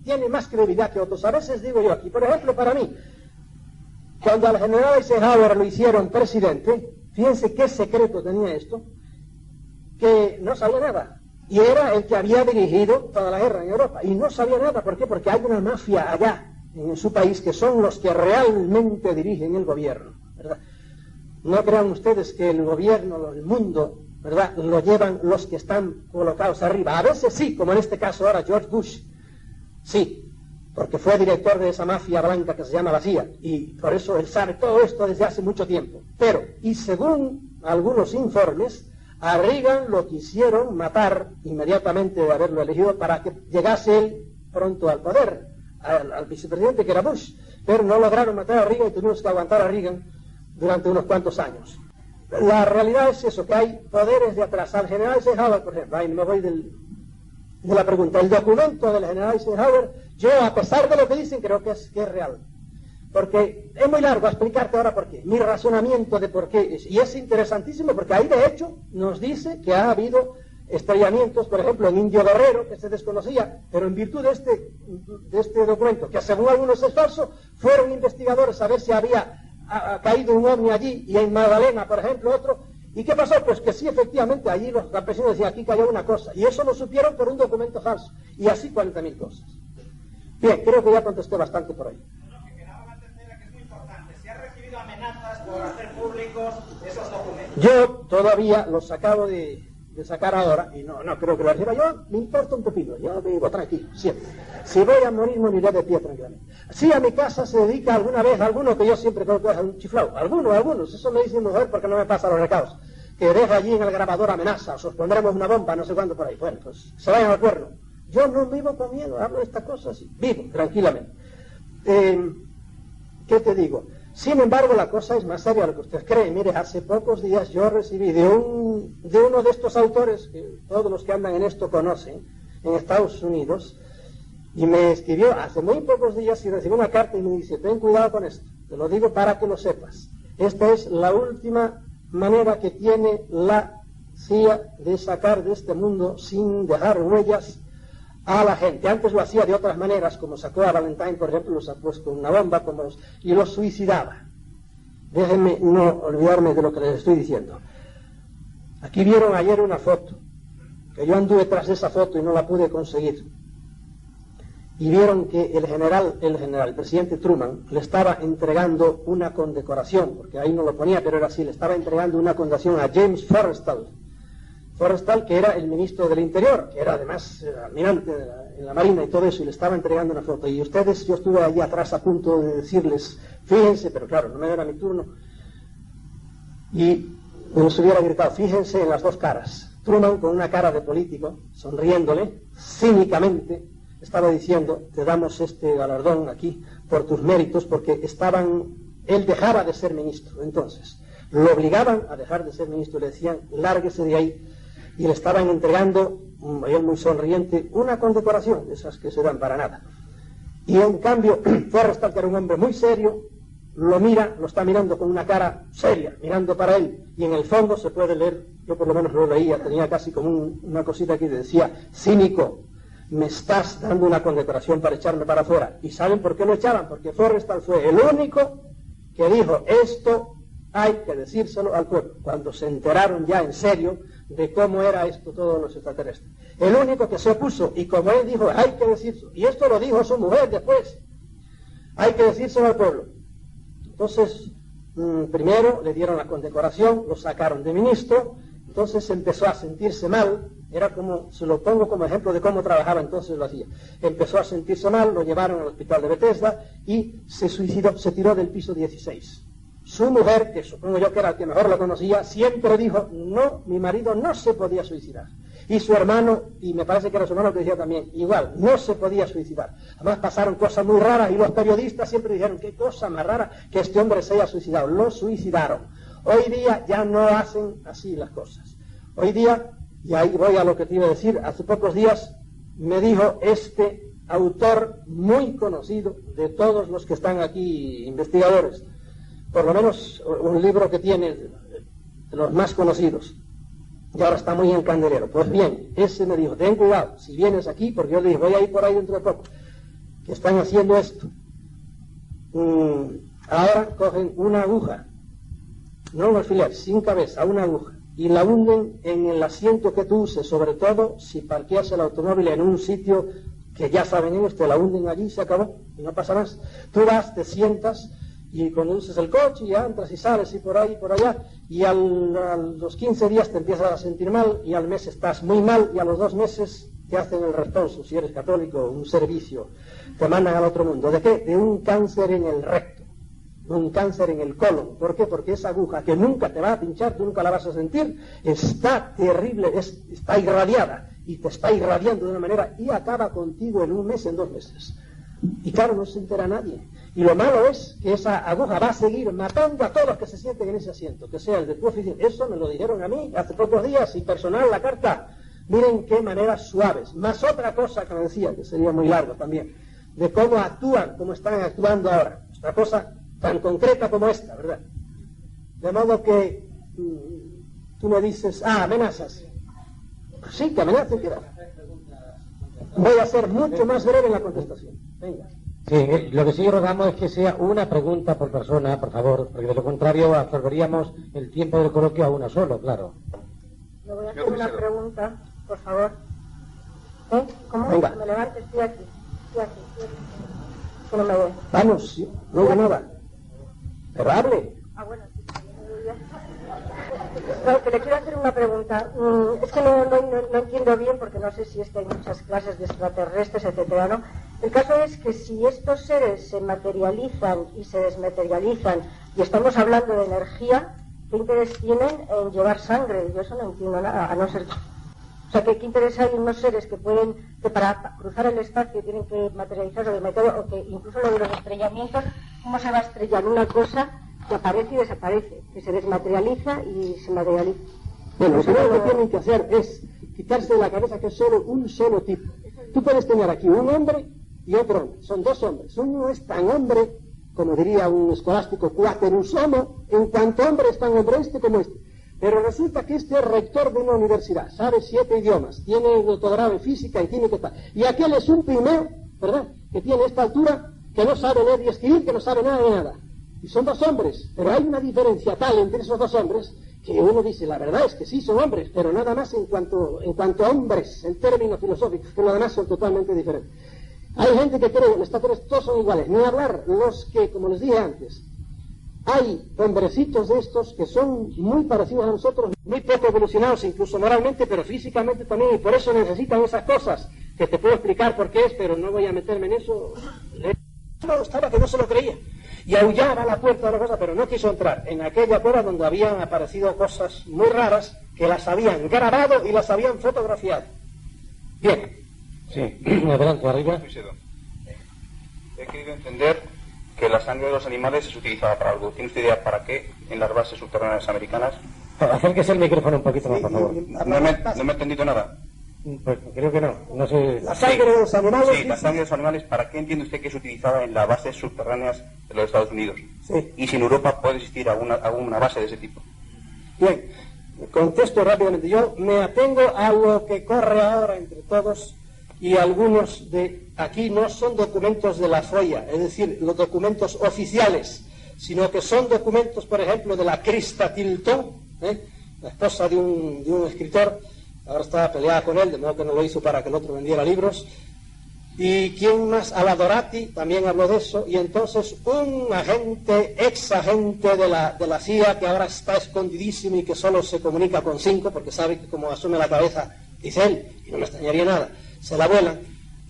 tienen más credibilidad que otros. A veces digo yo aquí, por ejemplo, para mí, cuando al general Eisenhower lo hicieron presidente, fíjense qué secreto tenía esto, que no sabía nada. Y era el que había dirigido toda la guerra en Europa. Y no sabía nada. ¿Por qué? Porque hay una mafia allá, en su país, que son los que realmente dirigen el gobierno, ¿verdad? No crean ustedes que el gobierno, el mundo, ¿verdad?, lo llevan los que están colocados arriba. A veces sí, como en este caso ahora George Bush. Sí, porque fue director de esa mafia blanca que se llama la CIA. Y por eso él sabe todo esto desde hace mucho tiempo. Pero, y según algunos informes, a Reagan lo quisieron matar inmediatamente de haberlo elegido para que llegase él pronto al poder, al vicepresidente que era Bush, pero no lograron matar a Reagan y tuvimos que aguantar a Reagan durante unos cuantos años. La realidad es eso, que hay poderes de atrás. Al general Eisenhower, por ejemplo, ahí me voy de la pregunta, el documento del general Eisenhower, yo a pesar de lo que dicen creo que es real. Porque es muy largo explicarte ahora por qué, mi razonamiento de por qué, y es interesantísimo porque ahí de hecho nos dice que ha habido estrellamientos, por ejemplo en Indio Guerrero, que se desconocía, pero en virtud de este documento, que según algunos es falso, fueron investigadores a ver si había caído un ovni allí, y en Magdalena, por ejemplo, otro, ¿y qué pasó? Pues que sí, efectivamente, allí los campesinos decían, aquí cayó una cosa, y eso lo supieron por un documento falso, y así 40.000 cosas. Bien, creo que ya contesté bastante por ahí. Por hacer públicos esos documentos. Yo todavía los acabo de sacar ahora y no creo que lo reciba. Yo me importa un pepino, yo vivo tranquilo, siempre. Si voy a morir, moriré de pie tranquilamente. Si a mi casa se dedica alguna vez alguno que yo siempre creo que es un chiflado, algunos, eso me dice mi mujer porque no me pasa los recados, que deja allí en el grabador amenazas, os pondremos una bomba, no sé cuándo por ahí. Bueno, pues se vayan al cuerno. Yo no vivo con miedo, hablo de estas cosas, vivo tranquilamente. ¿Qué te digo? Sin embargo, la cosa es más seria de lo que usted cree. Mire, hace pocos días yo recibí de uno de estos autores, que todos los que andan en esto conocen, en Estados Unidos, y me escribió hace muy pocos días y recibí una carta y me dice, ten cuidado con esto, te lo digo para que lo sepas. Esta es la última manera que tiene la CIA de sacar de este mundo, sin dejar huellas, a la gente. Antes lo hacía de otras maneras, como sacó a Valentine, por ejemplo, los sacó con una bomba y los suicidaba. Déjenme no olvidarme de lo que les estoy diciendo. Aquí vieron ayer una foto, que yo anduve tras de esa foto y no la pude conseguir. Y vieron que el presidente Truman, le estaba entregando una condecoración, porque ahí no lo ponía, pero era así, le estaba entregando una condecoración a James Forrestal. Forrestal, que era el ministro del Interior, que era además almirante en la Marina y todo eso, y le estaba entregando una foto. Y ustedes, yo estuve allí atrás a punto de decirles, fíjense, pero claro, no me era mi turno, y me los hubiera gritado, fíjense en las dos caras. Truman, con una cara de político, sonriéndole, cínicamente, estaba diciendo, te damos este galardón aquí por tus méritos, porque él dejaba de ser ministro, entonces, lo obligaban a dejar de ser ministro, le decían, lárguese de ahí, y le estaban entregando, él muy sonriente, una condecoración, esas que se dan para nada. Y en cambio, Forrestal, que era un hombre muy serio, lo está mirando con una cara seria, mirando para él, y en el fondo se puede leer, yo por lo menos lo leía, tenía casi como una cosita aquí que decía, cínico, me estás dando una condecoración para echarme para afuera. ¿Y saben por qué lo echaban? Porque Forrestal fue el único que dijo, esto hay que decírselo al pueblo, cuando se enteraron ya en serio de cómo era esto todos los extraterrestres. El único que se opuso, y como él dijo, hay que decírselo, y esto lo dijo su mujer después, hay que decírselo al pueblo. Entonces, primero le dieron la condecoración, lo sacaron de ministro, entonces empezó a sentirse mal, era como, se lo pongo como ejemplo de cómo trabajaba, entonces lo hacía. Empezó a sentirse mal, lo llevaron al hospital de Bethesda y se suicidó, se tiró del piso 16. Su mujer, que supongo yo que era el que mejor lo conocía, siempre dijo, no, mi marido no se podía suicidar. Y su hermano, y me parece que era su hermano que decía también, igual, no se podía suicidar. Además pasaron cosas muy raras y los periodistas siempre dijeron, qué cosa más rara que este hombre se haya suicidado. Lo suicidaron. Hoy día ya no hacen así las cosas. Hoy día, y ahí voy a lo que te iba a decir, hace pocos días me dijo este autor muy conocido de todos los que están aquí, investigadores, por lo menos un libro que tiene de los más conocidos, y ahora está muy en candelero. Pues bien, ese me dijo, ten cuidado, si vienes aquí, porque yo le dije, voy a ir por ahí dentro de poco, que están haciendo esto. Ahora cogen una aguja, no un alfiler, sin cabeza, una aguja, y la hunden en el asiento que tú uses, sobre todo si parqueas el automóvil en un sitio que ya saben ellos, te la hunden allí y se acabó, y no pasa más. Tú vas, te sientas, y conduces el coche y entras y sales y por ahí y por allá, y a los 15 días te empiezas a sentir mal, y al mes estás muy mal, y a los 2 meses te hacen el responso, si eres católico, un servicio, te mandan al otro mundo. ¿De qué? De un cáncer en el recto, un cáncer en el colon. ¿Por qué? Porque esa aguja que nunca te va a pinchar, tú nunca la vas a sentir, está terrible, está irradiada, y te está irradiando de una manera, y acaba contigo en un mes, en 2 meses. Y claro, no se entera nadie. Y lo malo es que esa aguja va a seguir matando a todos los que se sienten en ese asiento, que sea el de tu oficina. Eso me lo dijeron a mí hace pocos días, y personal la carta. Miren qué maneras suaves. Más otra cosa que me decía, que sería muy largo también, de cómo actúan, cómo están actuando ahora. Otra cosa tan concreta como esta, ¿verdad? De modo que tú me dices, amenazas. Pues sí, que amenazan, ¿qué va? Voy a ser mucho más breve en la contestación. Venga. Sí, lo que sí rogamos es que sea una pregunta por persona, por favor, porque de lo contrario absorberíamos el tiempo del coloquio a una solo, claro. Le voy a hacer una pregunta, por favor. ¿Cómo? Venga. Me levanto, estoy aquí. Que no me ve. Vamos, no digo nada. Pero hable. Bueno, sí. No, que le quiero hacer una pregunta. Es que no entiendo bien, porque no sé si es que hay muchas clases de extraterrestres, etcétera, ¿no? El caso es que si estos seres se materializan y se desmaterializan, y estamos hablando de energía, ¿qué interés tienen en llevar sangre? Yo eso no entiendo nada, a no ser... O sea, ¿qué interés hay en unos seres que para cruzar el espacio tienen que materializarse de metal, o que incluso lo de los estrellamientos, ¿cómo se va a estrellar una cosa que aparece y desaparece, que se desmaterializa y se materializa? Bueno, lo primero que tienen que hacer es quitarse de la cabeza que es solo un solo tipo. Tú puedes tener aquí un hombre y otro hombre. Son 2 hombres. Uno es tan hombre, como diría un escolástico, quaterus homo, en cuanto hombre es tan hombre este como este. Pero resulta que este es rector de una universidad, sabe 7 idiomas, tiene doctorado en física y tiene que tal. Y aquel es un pigmeo, ¿verdad?, que tiene esta altura, que no sabe leer y escribir, que no sabe nada de nada. Y son 2 hombres, pero hay una diferencia tal entre esos 2 hombres que uno dice, la verdad es que sí son hombres, pero nada más en cuanto a hombres, en términos filosóficos, que nada más son totalmente diferentes. Hay gente que cree, los estados todos son iguales, ni hablar los que, como les dije antes, hay hombrecitos de estos que son muy parecidos a nosotros, muy poco evolucionados, incluso moralmente, pero físicamente también, y por eso necesitan esas cosas, que te puedo explicar por qué es, pero no voy a meterme en eso. Estaba que no se lo creía, y aullaba a la puerta de la cosa, pero no quiso entrar en aquella cueva donde habían aparecido cosas muy raras, que las habían grabado y las habían fotografiado. Bien. Sí, adelante, arriba. He querido entender que la sangre de los animales es utilizada para algo. ¿Tiene usted idea para qué en las bases subterráneas americanas? Acérquese el micrófono un poquito más, por favor. No me he entendido nada. Pues creo que no. No sé. La sangre de los animales. Sí, la sangre de los animales, ¿para qué entiende usted que es utilizada en las bases subterráneas de los Estados Unidos? Sí. Y si en Europa puede existir alguna base de ese tipo. Bien, contesto rápidamente. Yo me atengo a lo que corre ahora entre todos, y algunos de aquí no son documentos de la FOIA, es decir, los documentos oficiales, sino que son documentos, por ejemplo, de la Krista Tilton, la esposa de un escritor. Ahora estaba peleada con él, de modo que no lo hizo para que el otro vendiera libros. Y quién más, Ala Dorati también habló de eso, y entonces un ex agente de la CIA, que ahora está escondidísimo y que solo se comunica con 5, porque sabe que como asume la cabeza, dice él, y no me extrañaría nada, se la vuelan.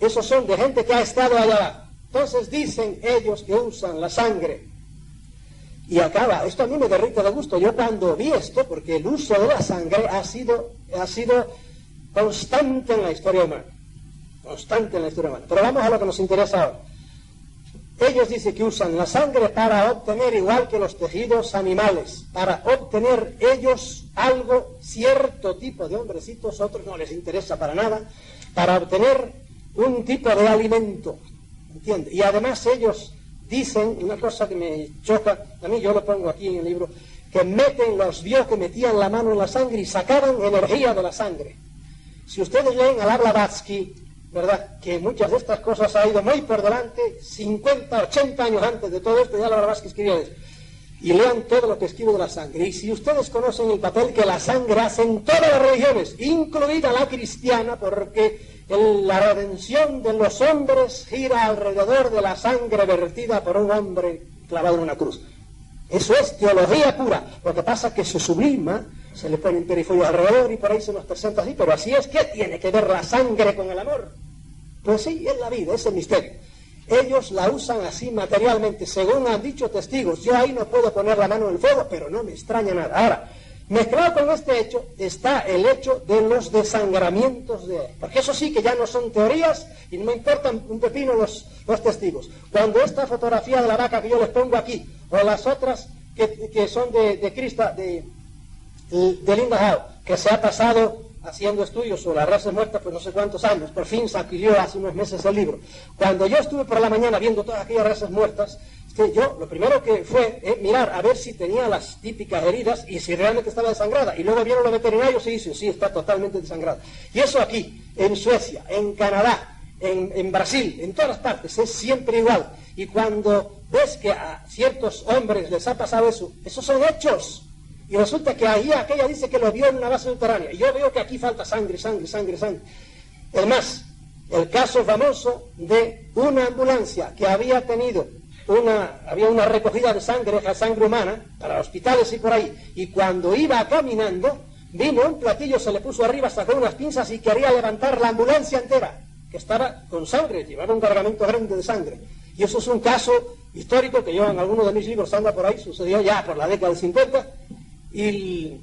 Esos son de gente que ha estado allá abajo. Entonces dicen ellos que usan la sangre. Y acaba, esto a mí me derrite de gusto. Yo cuando vi esto, porque el uso de la sangre ha sido constante en la historia humana. Constante en la historia humana. Pero vamos a lo que nos interesa ahora. Ellos dicen que usan la sangre para obtener, igual que los tejidos animales, para obtener ellos algo, cierto tipo de hombrecitos, otros no les interesa para nada, para obtener un tipo de alimento, ¿entiende? Y además ellos dicen una cosa que me choca, a mí yo lo pongo aquí en el libro, que los vio que metían la mano en la sangre y sacaban energía de la sangre. Si ustedes leen a Blavatsky, ¿verdad?, que muchas de estas cosas ha ido muy por delante, 50, 80 años antes de todo esto, ya Blavatsky escribió eso. Y lean todo lo que escribe de la sangre. Y si ustedes conocen el papel que la sangre hace en todas las religiones, incluida la cristiana, porque la redención de los hombres gira alrededor de la sangre vertida por un hombre clavado en una cruz. Eso es teología pura. Lo que pasa es que se sublima, se le ponen periferios alrededor y por ahí se nos presenta así, pero así es. ¿Qué tiene que ver la sangre con el amor? Pues sí, es la vida, es el misterio. Ellos la usan así materialmente, según han dicho testigos. Yo ahí no puedo poner la mano en el fuego, pero no me extraña nada. Ahora, mezclado con este hecho está el hecho de los desangramientos porque eso sí que ya no son teorías y no me importan un pepino los testigos. Cuando esta fotografía de la vaca que yo les pongo aquí, o las otras que son de Krista, de Linda Howe, que se ha pasado haciendo estudios sobre las razas muertas por no sé cuántos años, por fin saquilló hace unos meses el libro. Cuando yo estuve por la mañana viendo todas aquellas razas muertas, yo lo primero que fue mirar a ver si tenía las típicas heridas y si realmente estaba desangrada. Y luego vieron los veterinarios y dicen, sí, está totalmente desangrada. Y eso aquí, en Suecia, en Canadá, en Brasil, en todas las partes, es siempre igual. Y cuando ves que a ciertos hombres les ha pasado eso, esos son hechos. Y resulta que ahí aquella dice que lo vio en una base subterránea. Y yo veo que aquí falta sangre, sangre, sangre, sangre. Es más, el caso famoso de una ambulancia que había tenido había una recogida de sangre humana para hospitales y por ahí. Y cuando iba caminando, vino un platillo, se le puso arriba, sacó unas pinzas y quería levantar la ambulancia entera, que estaba con sangre, llevaba un cargamento grande de sangre. Y eso es un caso histórico que yo en alguno de mis libros anda por ahí, sucedió ya por la década del 50, y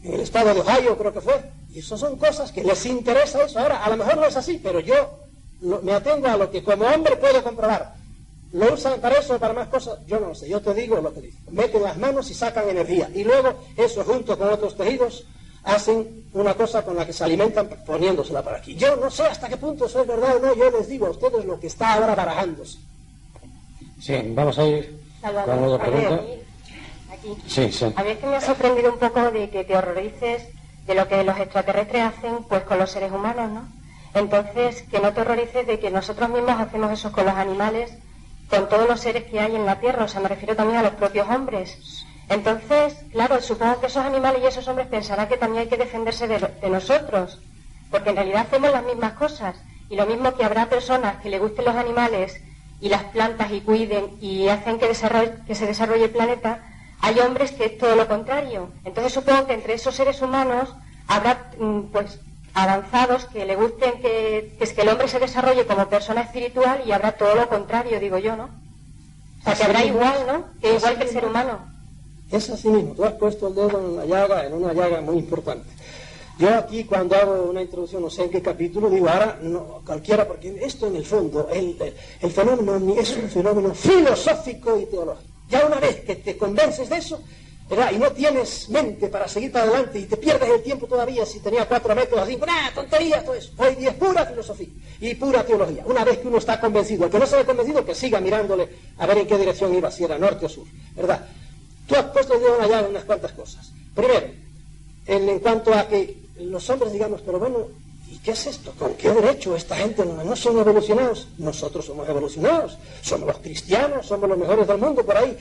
en el estado de Ohio creo que fue. Y eso son cosas que les interesa eso. Ahora, a lo mejor no es así, pero yo me atengo a lo que como hombre puedo comprobar. ¿Lo usan para eso o para más cosas? Yo no lo sé, yo te digo lo que digo. Meten las manos y sacan energía. Y luego, eso junto con otros tejidos, hacen una cosa con la que se alimentan poniéndosela para aquí. Yo no sé hasta qué punto eso es verdad o no, yo les digo a ustedes lo que está ahora barajándose. Sí, vamos a ir con otra pregunta. aquí. Sí, sí. A veces me ha sorprendido un poco de que te horrorices de lo que los extraterrestres hacen pues con los seres humanos, ¿no? Entonces, que no te horrorices de que nosotros mismos hacemos eso con los animales, con todos los seres que hay en la Tierra, o sea, me refiero también a los propios hombres. Entonces, claro, supongo que esos animales y esos hombres pensarán que también hay que defenderse de nosotros, porque en realidad hacemos las mismas cosas, y lo mismo que habrá personas que le gusten los animales y las plantas y cuiden y hacen que se desarrolle el planeta, hay hombres que es todo lo contrario. Entonces supongo que entre esos seres humanos habrá pues avanzados que le gusten que el hombre se desarrolle como persona espiritual, y habrá todo lo contrario, digo yo, ¿no? O sea, que habrá igual, ¿no? Que igual que el ser humano. Es así mismo, tú has puesto el dedo en una llaga muy importante. Yo aquí cuando hago una introducción, no sé en qué capítulo, digo ahora no cualquiera, porque esto en el fondo, el fenómeno es un fenómeno filosófico y teológico. Ya una vez que te convences de eso, ¿verdad? Y no tienes mente para seguir para adelante y te pierdes el tiempo todavía si tenía 4 metros, 5, tonterías, todo eso. Hoy día es pura filosofía y pura teología. Una vez que uno está convencido, el que no se ve convencido, que siga mirándole a ver en qué dirección iba, si era norte o sur, ¿verdad? Tú has puesto el dedo en la llaga en unas cuantas cosas. Primero, en cuanto a que los hombres digamos, pero bueno, ¿y qué es esto? ¿Con qué derecho esta gente no son evolucionados? Nosotros somos evolucionados, somos los cristianos, somos los mejores del mundo por ahí.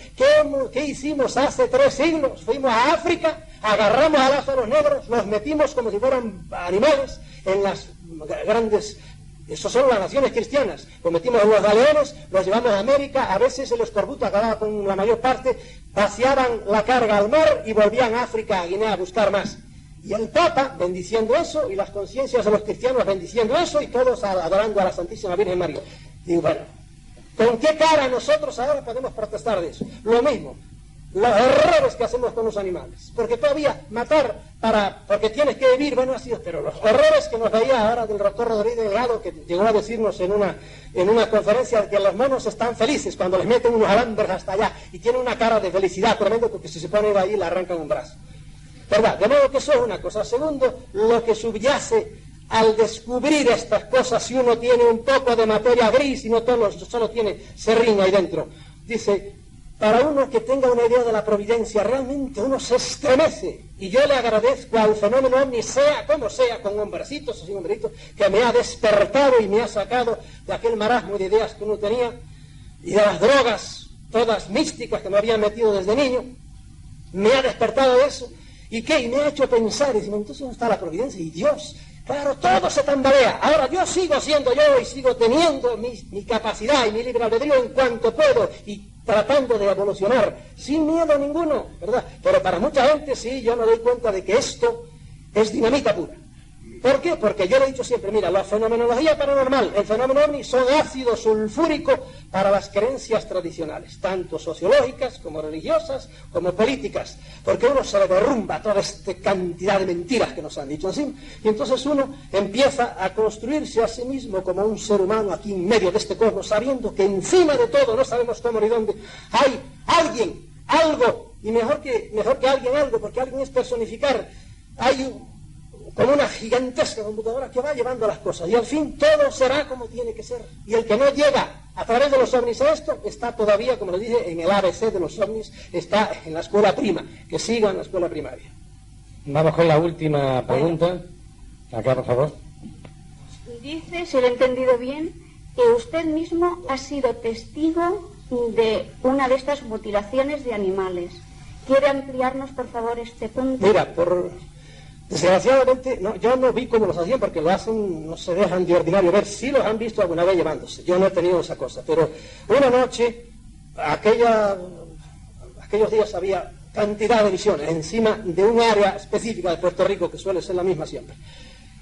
¿Qué hicimos hace 3 siglos? Fuimos a África, agarramos a los negros, los metimos como si fueran animales en las grandes... Eso son las naciones cristianas. Los metimos en los galeones, los llevamos a América, a veces el escorbuto acababa con la mayor parte, vaciaban la carga al mar y volvían a África, a Guinea, a buscar más. Y el Papa bendiciendo eso, y las conciencias de los cristianos bendiciendo eso, y todos adorando a la Santísima Virgen María. Digo, bueno, ¿con qué cara nosotros ahora podemos protestar de eso? Lo mismo, los horrores que hacemos con los animales, porque todavía matar porque tienes que vivir, bueno, así es, pero los horrores que nos veía ahora del doctor Rodríguez Delgado, que llegó a decirnos en una conferencia que los monos están felices cuando les meten unos alambres hasta allá, y tienen una cara de felicidad tremendo, porque si se ponen ahí le arrancan un brazo. ¿Verdad? De modo que eso es una cosa. Segundo, lo que subyace al descubrir estas cosas, si uno tiene un poco de materia gris y no solo tiene serrín ahí dentro. Dice, para uno que tenga una idea de la providencia, realmente uno se estremece. Y yo le agradezco al fenómeno ovni, sea como sea, con hombrecitos o sin hombrecitos, que me ha despertado y me ha sacado de aquel marasmo de ideas que uno tenía, y de las drogas, todas místicas que me habían metido desde niño. Me ha despertado de eso. ¿Y qué? Y me ha hecho pensar, y decimos, entonces ¿dónde está la providencia? Y Dios, claro, todo se tambalea. Ahora yo sigo siendo yo y sigo teniendo mi capacidad y mi libre albedrío en cuanto puedo, y tratando de evolucionar, sin miedo ninguno, ¿verdad? Pero para mucha gente sí, yo me doy cuenta de que esto es dinamita pura. ¿Por qué? Porque yo le he dicho siempre, mira, la fenomenología paranormal, el fenómeno ovni, son ácido sulfúrico para las creencias tradicionales, tanto sociológicas como religiosas, como políticas, porque uno se le derrumba toda esta cantidad de mentiras que nos han dicho así, y entonces uno empieza a construirse a sí mismo como un ser humano aquí en medio de este cosmos, sabiendo que encima de todo, no sabemos cómo ni dónde, hay alguien, algo, y mejor que alguien, algo, porque alguien es personificar, hay como una gigantesca computadora que va llevando las cosas, y al fin todo será como tiene que ser. Y el que no llega a través de los ovnis a esto, está todavía, como les dije, en el ABC de los ovnis, está en la escuela prima, que siga en la escuela primaria. Vamos con la última pregunta. Acá, por favor. Dice, si lo he entendido bien, que usted mismo ha sido testigo de una de estas mutilaciones de animales. ¿Quiere ampliarnos, por favor, este punto? Mira, desgraciadamente, no, yo no vi cómo los hacían, porque lo hacen, no se dejan de ordinario ver. Sí los han visto alguna vez llevándose, yo no he tenido esa cosa, pero una noche, aquellos días había cantidad de visiones encima de un área específica de Puerto Rico, que suele ser la misma siempre.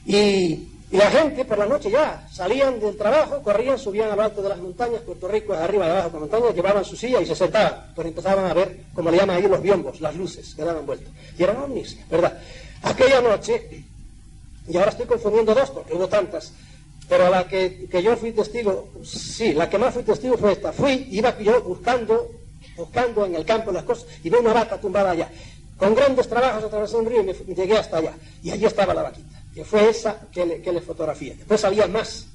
Y la gente por la noche ya salían del trabajo, corrían, subían al alto de las montañas. Puerto Rico es arriba y abajo de las montañas, llevaban su silla y se sentaban, pues empezaban a ver, como le llaman ahí, los biombos, las luces que daban vueltas. Y eran ovnis, ¿verdad? Aquella noche, y ahora estoy confundiendo dos porque hubo tantas, pero la que yo fui testigo, sí, la que más fui testigo fue esta. Iba yo buscando en el campo las cosas, y vi una vaca tumbada allá. Con grandes trabajos atravesé un río y me llegué hasta allá, y allí estaba la vaquita, que fue esa que le fotografié. Después había más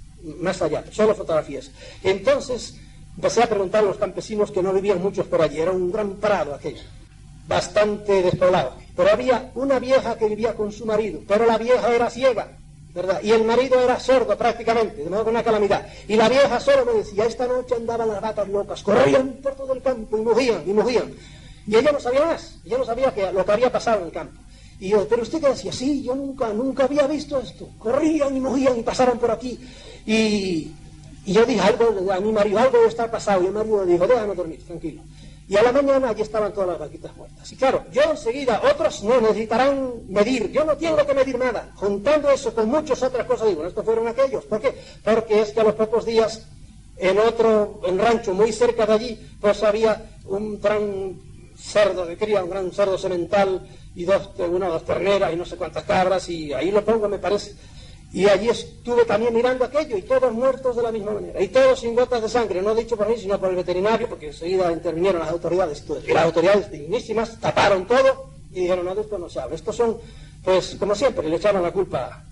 allá, solo fotografías. Entonces empecé a preguntar a los campesinos, que no vivían muchos por allí, era un gran prado aquello. bastante despoblado. Pero había una vieja que vivía con su marido, pero la vieja era ciega, ¿verdad? Y el marido era sordo prácticamente, de modo que una calamidad. Y la vieja solo me decía, esta noche andaban las vacas locas, corrían por todo el campo y mugían, y mugían. Y ella no sabía más, ella no sabía lo que había pasado en el campo. Y yo, pero usted qué decía, sí, yo nunca había visto esto, corrían y mugían y pasaron por aquí. Y yo dije algo a mi marido, algo debe estar pasado, y el marido me dijo, déjame dormir, tranquilo. Y a la mañana allí estaban todas las vaquitas muertas. Y claro, yo enseguida, otros no necesitarán medir, yo no tengo que medir nada. Juntando eso con muchas otras cosas, digo, estos fueron aquellos. ¿Por qué? Porque es que a los pocos días, en rancho muy cerca de allí, pues había un gran cerdo que cría, un gran cerdo semental, y dos terneras y no sé cuántas cabras, y ahí lo pongo, me parece. Y allí estuve también mirando aquello, y todos muertos de la misma manera, y todos sin gotas de sangre, no dicho por mí, sino por el veterinario, porque enseguida intervinieron las autoridades, y las autoridades dignísimas taparon todo, y dijeron, no, de esto no se habla. Estos son, pues, como siempre, le echaban la culpa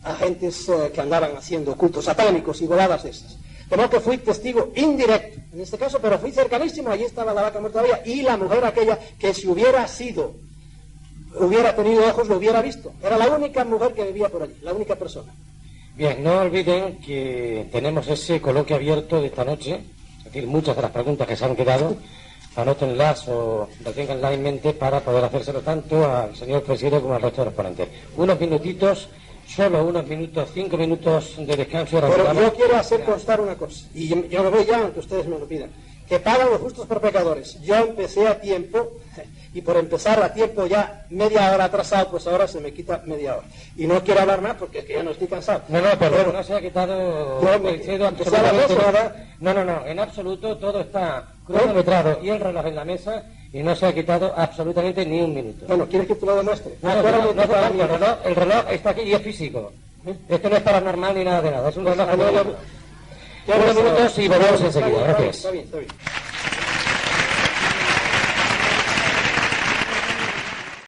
a gentes que andaban haciendo cultos satánicos y voladas de esas. De modo que fui testigo indirecto, en este caso, pero fui cercanísimo, allí estaba la vaca muerta todavía, y la mujer aquella, que si hubiera tenido ojos, lo hubiera visto. Era la única mujer que vivía por allí, la única persona. Bien, no olviden que tenemos ese coloquio abierto de esta noche, es decir, muchas de las preguntas que se han quedado, anótenlas o reténganlas en mente para poder hacérselo tanto al señor presidente como al resto de los ponentes. Unos minutitos, solo unos minutos, 5 minutos de descanso. Pero yo quiero hacer constar una cosa, y yo me voy ya, aunque ustedes me lo pidan, que pagan los justos por pecadores. Yo empecé a tiempo, y por empezar a tiempo ya media hora atrasado, pues ahora se me quita media hora. Y no quiero hablar más porque es que ya no estoy cansado. No, pero no se ha quitado absolutamente nada. No, en absoluto todo está cronometrado y el reloj en la mesa y no se ha quitado absolutamente ni un minuto. Bueno, ¿quieres que te lo demuestre? El reloj está aquí y es físico. Esto no es paranormal ni nada de nada, es un reloj. 1 minuto y volvemos enseguida. Gracias. Está bien.